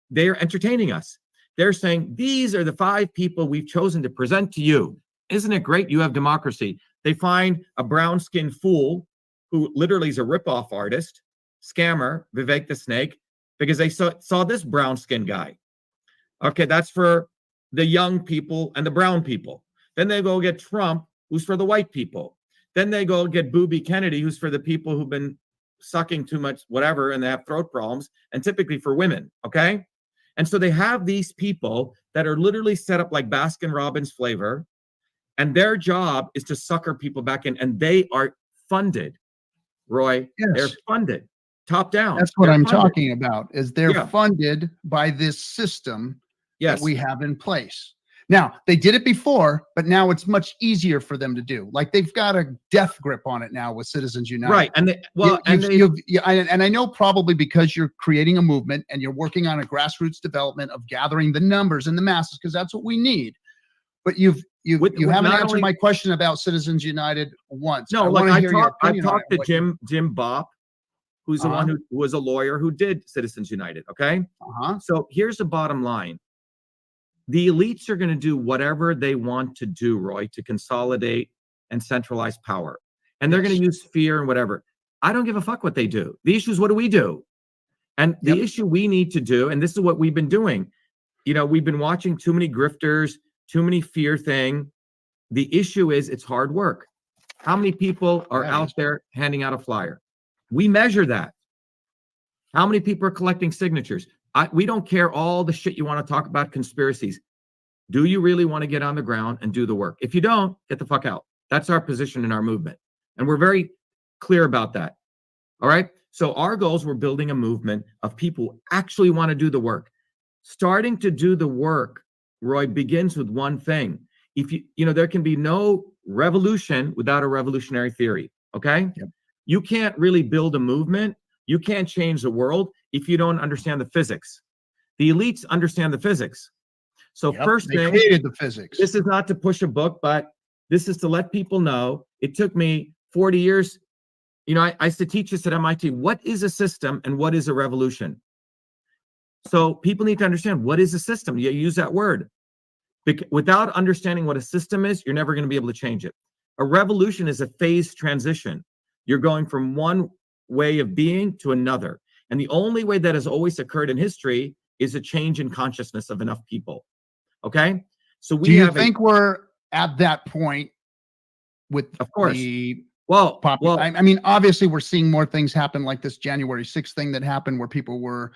S1: they're entertaining us. They're saying, these are the 5 people we've chosen to present to you. Isn't it great? You have democracy. They find a brown-skinned fool who literally is a ripoff artist, scammer, Vivek the Snake, because they saw this brown-skinned guy. Okay, that's for the young people and the brown people. Then they go get Trump, who's for the white people. Then they go get Booby Kennedy, who's for the people who've been sucking too much whatever and they have throat problems, and typically for women, okay? And so they have these people that are literally set up like Baskin-Robbins flavor, and their job is to sucker people back in, and they are funded, Roy.
S2: Yes.
S1: They're funded, top down.
S2: That's what
S1: They're
S2: I'm
S1: funded.
S2: talking about, is they're funded by this system that we have in place. Now, they did it before, but now it's much easier for them to do. Like they've got a death grip on it now with Citizens United.
S1: Right. And
S2: and I know probably because you're creating a movement and you're working on a grassroots development of gathering the numbers and the masses, because that's what we need. But you haven't answered my question about Citizens United once.
S1: No, like I talked to Jim Bopp, who's the one who was a lawyer who did Citizens United. Okay. So here's the bottom line. The elites are going to do whatever they want to do, Roy, to consolidate and centralize power. And they're going to use fear and whatever. I don't give a fuck what they do. The issue is, what do we do? And the issue we need to do, and this is what we've been doing. You know, we've been watching too many grifters, too many fear thing. The issue is it's hard work. How many people are out there handing out a flyer? We measure that. How many people are collecting signatures? We don't care all the shit you want to talk about, conspiracies. Do you really want to get on the ground and do the work? If you don't, get the fuck out. That's our position in our movement. And we're very clear about that. All right. So our goals, we're building a movement of people who actually want to do the work. Starting to do the work, Roy, begins with one thing. If there can be no revolution without a revolutionary theory. Okay. You can't really build a movement. You can't change the world if you don't understand the physics. The elites understand the physics. So first thing,
S2: they created the physics.
S1: This is not to push a book, but this is to let people know. It took me 40 years. You know, I used to teach this at MIT. What is a system and what is a revolution? So people need to understand, what is a system? You use that word. Without understanding what a system is, you're never going to be able to change it. A revolution is a phased transition. You're going from one way of being to another. And the only way that has always occurred in history is a change in consciousness of enough people. Okay. So
S2: do you think we're at that point with
S1: of course.
S2: I mean, obviously we're seeing more things happen, like this January 6th thing that happened where people were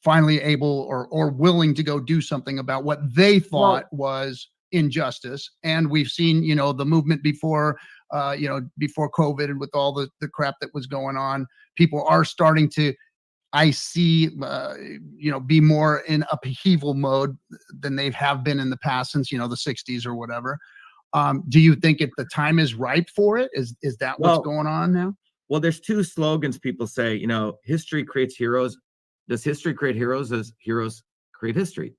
S2: finally able or willing to go do something about what they thought was injustice. And we've seen, the movement before COVID and with all the crap that was going on, people are starting to, I see, be more in upheaval mode than they have been in the past since, the 60s or whatever. Do you think the time is ripe for it? Is that what's going on now?
S1: Well, there's 2 slogans people say, history creates heroes. Does history create heroes? Does heroes create history?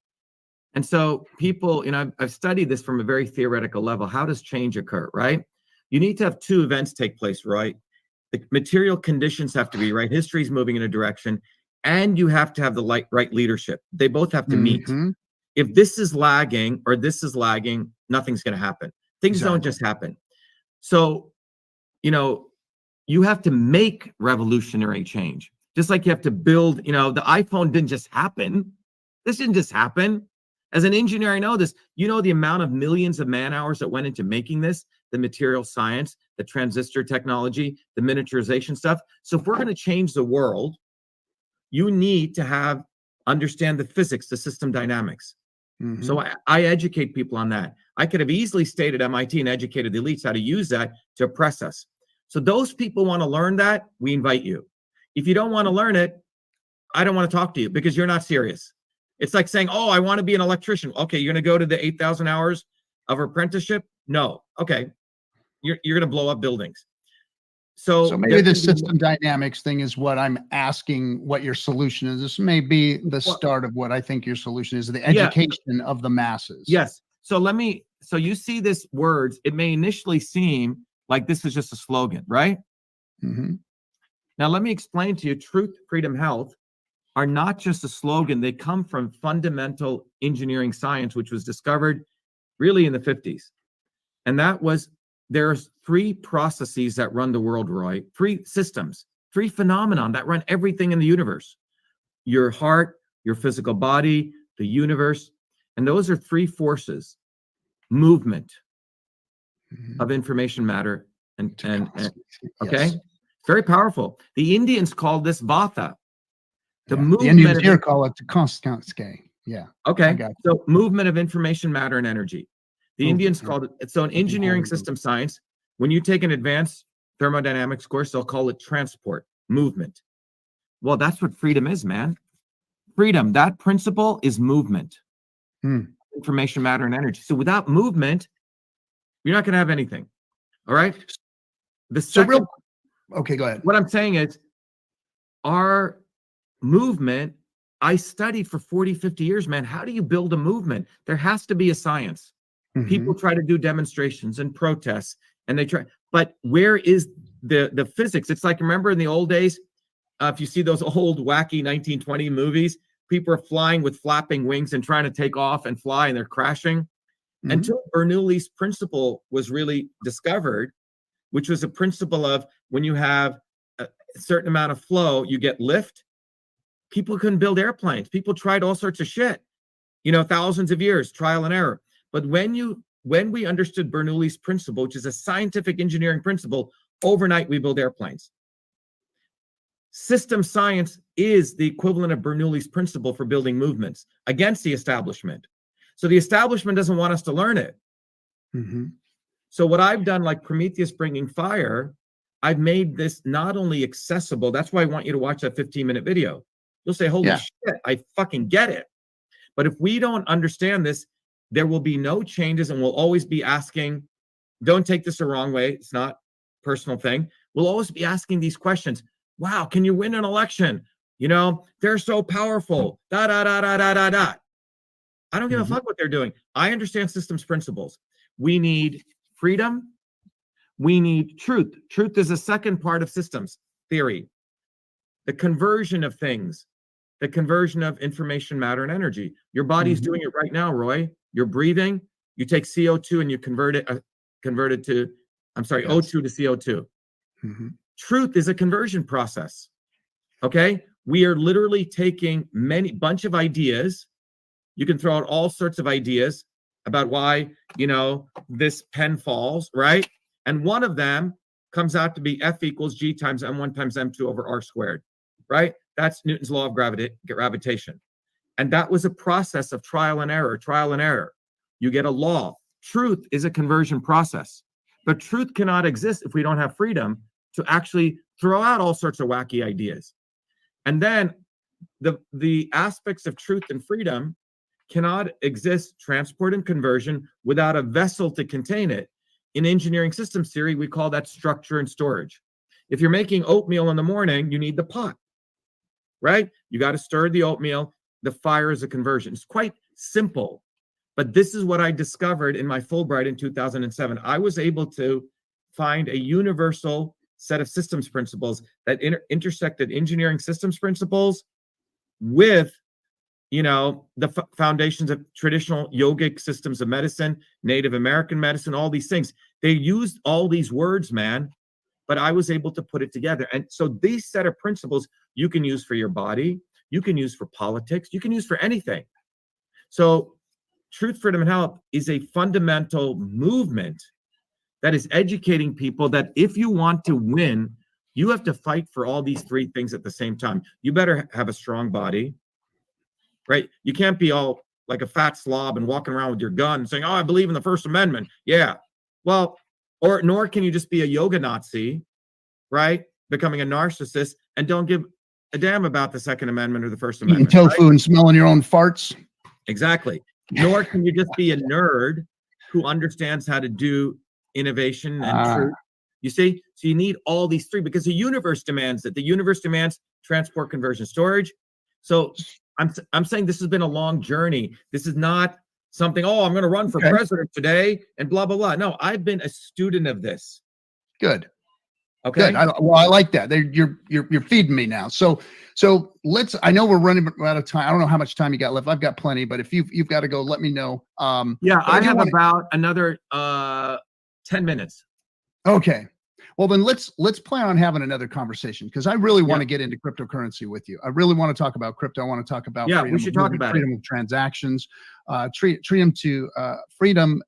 S1: And so people, I've studied this from a very theoretical level. How does change occur, right? You need to have 2 events take place, right? The material conditions have to be right. History is moving in a direction, and you have to have the right leadership. They both have to meet. If this is lagging or this is lagging, nothing's going to happen. Things don't just happen. So, you have to make revolutionary change. Just like you have to build, the iPhone didn't just happen. This didn't just happen. As an engineer, I know this. The amount of millions of man hours that went into making this, the material science, the transistor technology, the miniaturization stuff. So if we're going to change the world, you need to understand the physics, the system dynamics. So I educate people on that. I could have easily stayed at MIT and educated the elites how to use that to oppress us. So those people want to learn that, we invite you. If you don't want to learn it, I don't want to talk to you because you're not serious. It's like saying, oh, I want to be an electrician. Okay, you're going to go to the 8,000 hours of apprenticeship? No. Okay. You're going to blow up buildings.
S2: So maybe the system dynamics thing is what I'm asking what your solution is. This may be the start of what I think your solution is, the education of the masses.
S1: Yes. So so you see this words, it may initially seem like this is just a slogan, right?
S2: Mm-hmm.
S1: Now, let me explain to you, truth, freedom, health are not just a slogan. They come from fundamental engineering science, which was discovered really in the 50s. And that was, there's 3 processes that run the world, Roy, 3 systems, 3 phenomenon that run everything in the universe. Your heart, your physical body, the universe. And those are 3 forces: movement of information, matter, and okay? Yes. Very powerful. The Indians called this vata.
S2: The Indians here call it the konstanske. Yeah.
S1: Okay. So movement of information, matter, and energy. The Indians called it, so in engineering system science, when you take an advanced thermodynamics course, they'll call it transport, movement. Well, that's what freedom is, man. Freedom, that principle is movement. Information, matter, and energy. So without movement, you're not going to have anything. All right.
S2: Okay, go ahead.
S1: What I'm saying is our movement, I studied for 40, 50 years, man. How do you build a movement? There has to be a science. People try to do demonstrations and protests, and they try, but where is the physics? It's like, remember in the old days, if you see those old wacky 1920 movies, people are flying with flapping wings and trying to take off and fly, and they're crashing. Until Bernoulli's principle was really discovered, which was a principle of when you have a certain amount of flow, you get lift. People couldn't build airplanes. People tried all sorts of shit, thousands of years, trial and error. But when we understood Bernoulli's principle, which is a scientific engineering principle, overnight we build airplanes. System science is the equivalent of Bernoulli's principle for building movements against the establishment. So the establishment doesn't want us to learn it. So what I've done, like Prometheus bringing fire, I've made this not only accessible, that's why I want you to watch that 15-minute video. You'll say, holy shit, I fucking get it. But if we don't understand this, there will be no changes, and we'll always be asking, don't take this the wrong way, it's not a personal thing. We'll always be asking these questions. Wow, can you win an election? They're so powerful. I don't give a fuck what they're doing. I understand systems principles. We need freedom. We need truth. Truth is a second part of systems theory. The conversion of things, the conversion of information, matter, and energy. Your body's doing it right now, Roy. You're breathing. You take CO2 and you convert it to, O2 to CO2. Truth is a conversion process. Okay? We are literally taking bunch of ideas. You can throw out all sorts of ideas about why, this pen falls, right? And one of them comes out to be F equals G times M1 times M2 over R squared, right? That's Newton's law of gravitation. And that was a process of trial and error. You get a law. Truth is a conversion process. But truth cannot exist if we don't have freedom to actually throw out all sorts of wacky ideas. And then the aspects of truth and freedom cannot exist, transport and conversion, without a vessel to contain it. In engineering systems theory, we call that structure and storage. If you're making oatmeal in the morning, you need the pot, right? You got to stir the oatmeal. The fire is a conversion. It's quite simple, but this is what I discovered in my Fulbright in 2007. I was able to find a universal set of systems principles that intersected engineering systems principles with, the foundations of traditional yogic systems of medicine, Native American medicine, all these things. They used all these words, man, but I was able to put it together. And so these set of principles you can use for your body, you can use for politics, you can use for anything. So truth, freedom, and health is a fundamental movement that is educating people that if you want to win, you have to fight for all these 3 things at the same time. You better have a strong body, right? You can't be all like a fat slob and walking around with your gun saying, oh, I believe in the First Amendment. Yeah. Well, nor can you just be a yoga Nazi, right? Becoming a narcissist and don't give a damn about the Second Amendment or the First Amendment.
S2: Eating tofu, right? And smelling your own farts.
S1: Exactly. Nor can you just be a nerd who understands how to do innovation and truth You see? So you need all these three because the universe demands it. The universe demands transport, conversion, storage. So I'm saying this has been a long journey. This is not something, oh, I'm going to run for president today and blah, blah, blah. No, I've been a student of this.
S2: Good.
S1: Okay.
S2: Good. I like that. You're feeding me now. So let's. I know we're running out of time. I don't know how much time you got left. I've got plenty, but if you've got to go, let me know.
S1: Yeah, I have about another 10 minutes.
S2: Okay. Well, then let's plan on having another conversation because I really want to get into cryptocurrency with you. I really want to talk about crypto. I want to talk about
S1: we should talk about
S2: freedom of transactions, freedom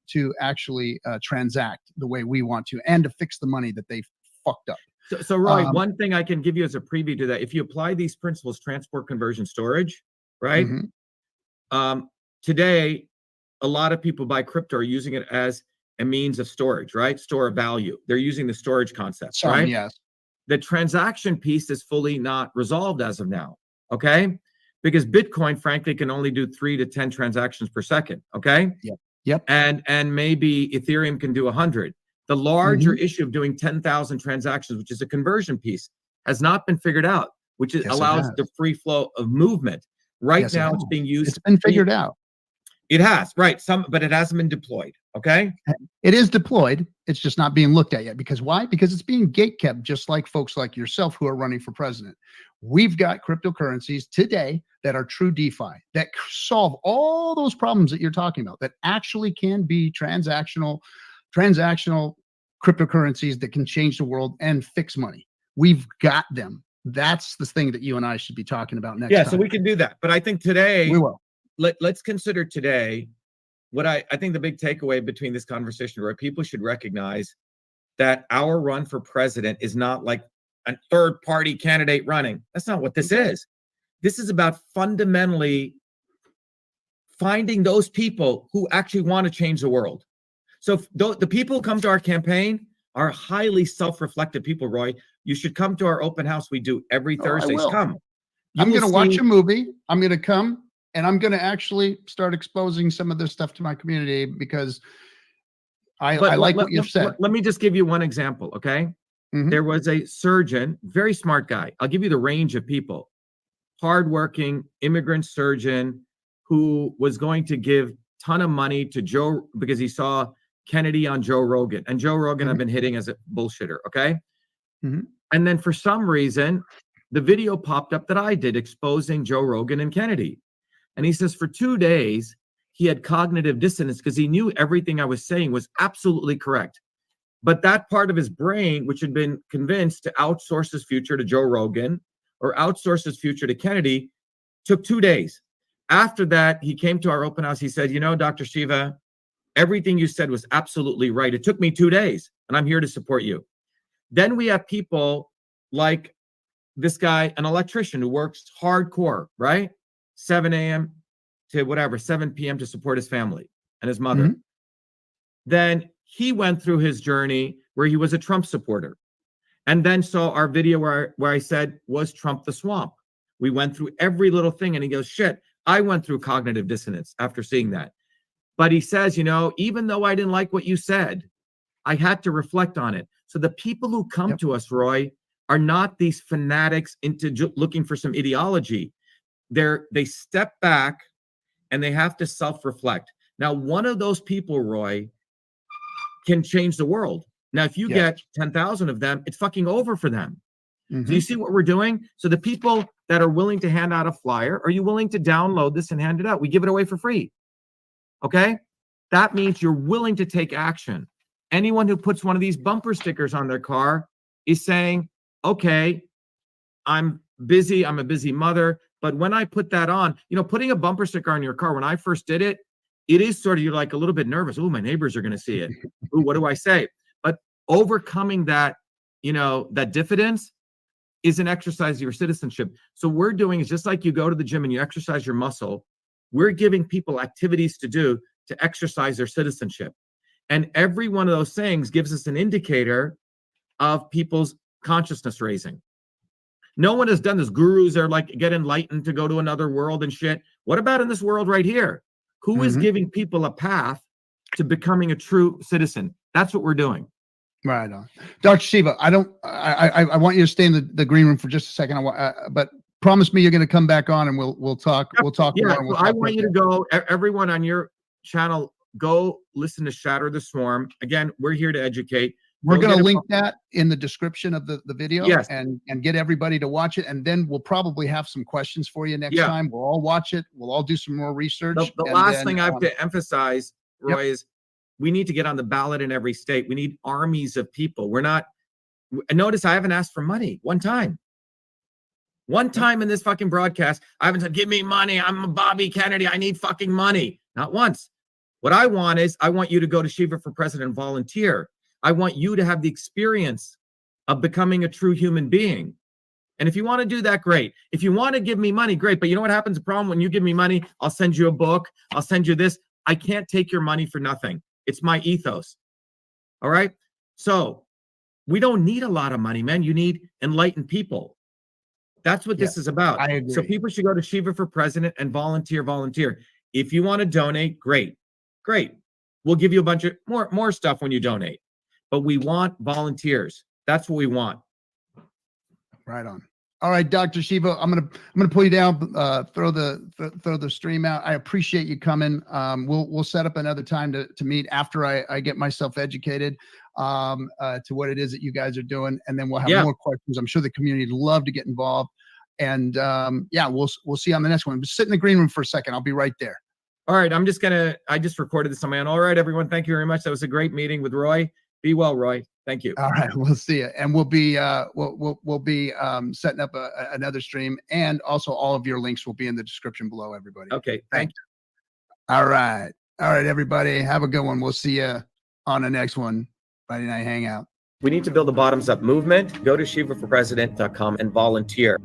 S2: to actually transact the way we want to, and to fix the money that they fucked up.
S1: So Roy, one thing I can give you as a preview to that, if you apply these principles, transport, conversion, storage, right? Today, a lot of people buy crypto are using it as a means of storage, right? Store of value. They're using the storage concept, right?
S2: Yes.
S1: The transaction piece is fully not resolved as of now, okay? Because Bitcoin, frankly, can only do 3 to 10 transactions per second, okay?
S2: Yep.
S1: And maybe Ethereum can do 100. The larger issue of doing 10,000 transactions, which is a conversion piece, has not been figured out, which allows the free flow of movement. Right now, it's being used.
S2: It's been figured out.
S1: It has, right? But it hasn't been deployed. Okay.
S2: It is deployed. It's just not being looked at yet. Because why? Because it's being gatekept, just like folks like yourself who are running for president. We've got cryptocurrencies today that are true DeFi that solve all those problems that you're talking about, that actually can be transactional cryptocurrencies that can change the world and fix money. We've got them. That's the thing that you and I should be talking about next time.
S1: So we can do that. But I think today
S2: we will.
S1: Let's consider today what I think the big takeaway between this conversation, where people should recognize that our run for president is not like a third party candidate running. That's not what this is. This is about fundamentally finding those people who actually want to change the world. So the people who come to our campaign are highly self-reflective people, Roy. You should come to our open house we do every Thursday. Come.
S2: I'm going to watch a movie. I'm going to come. And I'm going to actually start exposing some of this stuff to my community because I like what you've said.
S1: Let me just give you one example, okay? There was a surgeon, very smart guy. I'll give you the range of people. Hardworking immigrant surgeon who was going to give a ton of money to Joe because he saw Kennedy on Joe Rogan. And Joe Rogan I've been hitting as a bullshitter, okay? And then for some reason, the video popped up that I did exposing Joe Rogan and Kennedy. And he says for 2 days, he had cognitive dissonance because he knew everything I was saying was absolutely correct. But that part of his brain, which had been convinced to outsource his future to Joe Rogan or outsource his future to Kennedy, took 2 days. After that, he came to our open house. He said, Dr. Shiva, everything you said was absolutely right. It took me 2 days, and I'm here to support you. Then we have people like this guy, an electrician who works hardcore, right? 7 a.m. to 7 p.m. to support his family and his mother. Then he went through his journey where he was a Trump supporter and then saw our video where I said, was Trump the swamp? We went through every little thing and he goes, shit, I went through cognitive dissonance after seeing that. But he says, even though I didn't like what you said, I had to reflect on it. So the people who come to us, Roy, are not these fanatics into looking for some ideology. They step back and they have to self-reflect. Now, one of those people, Roy, can change the world. Now, if you get 10,000 of them, it's fucking over for them. So you see what we're doing? So the people that are willing to hand out a flyer, are you willing to download this and hand it out? We give it away for free. Okay? That means you're willing to take action. Anyone who puts one of these bumper stickers on their car is saying, okay, I'm busy. I'm a busy mother. But when I put that on, putting a bumper sticker on your car, when I first did it, it is sort of, you're like a little bit nervous. Oh, my neighbors are going to see it. Ooh, what do I say? But overcoming that, that diffidence is an exercise of your citizenship. So we're doing is just like you go to the gym and you exercise your muscle. We're giving people activities to do to exercise their citizenship. And every one of those things gives us an indicator of people's consciousness raising. No one has done this. Gurus are like, get enlightened to go to another world and shit. What about in this world right here? Who is giving people a path to becoming a true citizen? That's what we're doing.
S2: Right on. Dr. Shiva, I want you to stay in the green room for just a second. But promise me you're going to come back on and we'll talk. We'll talk
S1: Yeah,
S2: more. And
S1: so I want you to go, everyone on your channel, go listen to Shatter the Swarm. Again, we're here to educate.
S2: We're going to link that in the description of the video.
S1: Yes.
S2: and get everybody to watch it. And then we'll probably have some questions for you next time. We'll all watch it. We'll all do some more research.
S1: The last thing I have to emphasize, Roy, is we need to get on the ballot in every state. We need armies of people. We're not, notice I haven't asked for money one time. One time in this fucking broadcast, I haven't said, give me money. I'm a Bobby Kennedy. I need fucking money. Not once. What I want is, I want you to go to Shiva for President and volunteer. I want you to have the experience of becoming a true human being. And if you want to do that, great. If you want to give me money, great. But you know what happens? The problem when you give me money, I'll send you a book. I'll send you this. I can't take your money for nothing. It's my ethos. All right. So we don't need a lot of money, man. You need enlightened people. That's what this is about.
S2: I agree.
S1: So people should go to Shiva for President and volunteer. If you want to donate, great. We'll give you a bunch of more stuff when you donate. But we want volunteers. That's what we want.
S2: Right on. All right, Dr. Shiva, I'm gonna pull you down. Throw the stream out. I appreciate you coming. We'll set up another time to meet after I get myself educated to what it is that you guys are doing, and then we'll have more questions. I'm sure the community would love to get involved. And we'll see you on the next one. Just sit in the green room for a second. I'll be right there. All right,
S1: I just recorded this on my own. All right, everyone, thank you very much. That was a great meeting with Roy. Be well, Roy. Thank you.
S2: All right, we'll see you, and we'll be setting up another stream, and also all of your links will be in the description below. Everybody.
S1: Okay. Thank you.
S2: All right, everybody. Have a good one. We'll see you on the next one. Friday Night Hangout.
S1: We need to build a bottoms-up movement. Go to ShivaForPresident.com and volunteer.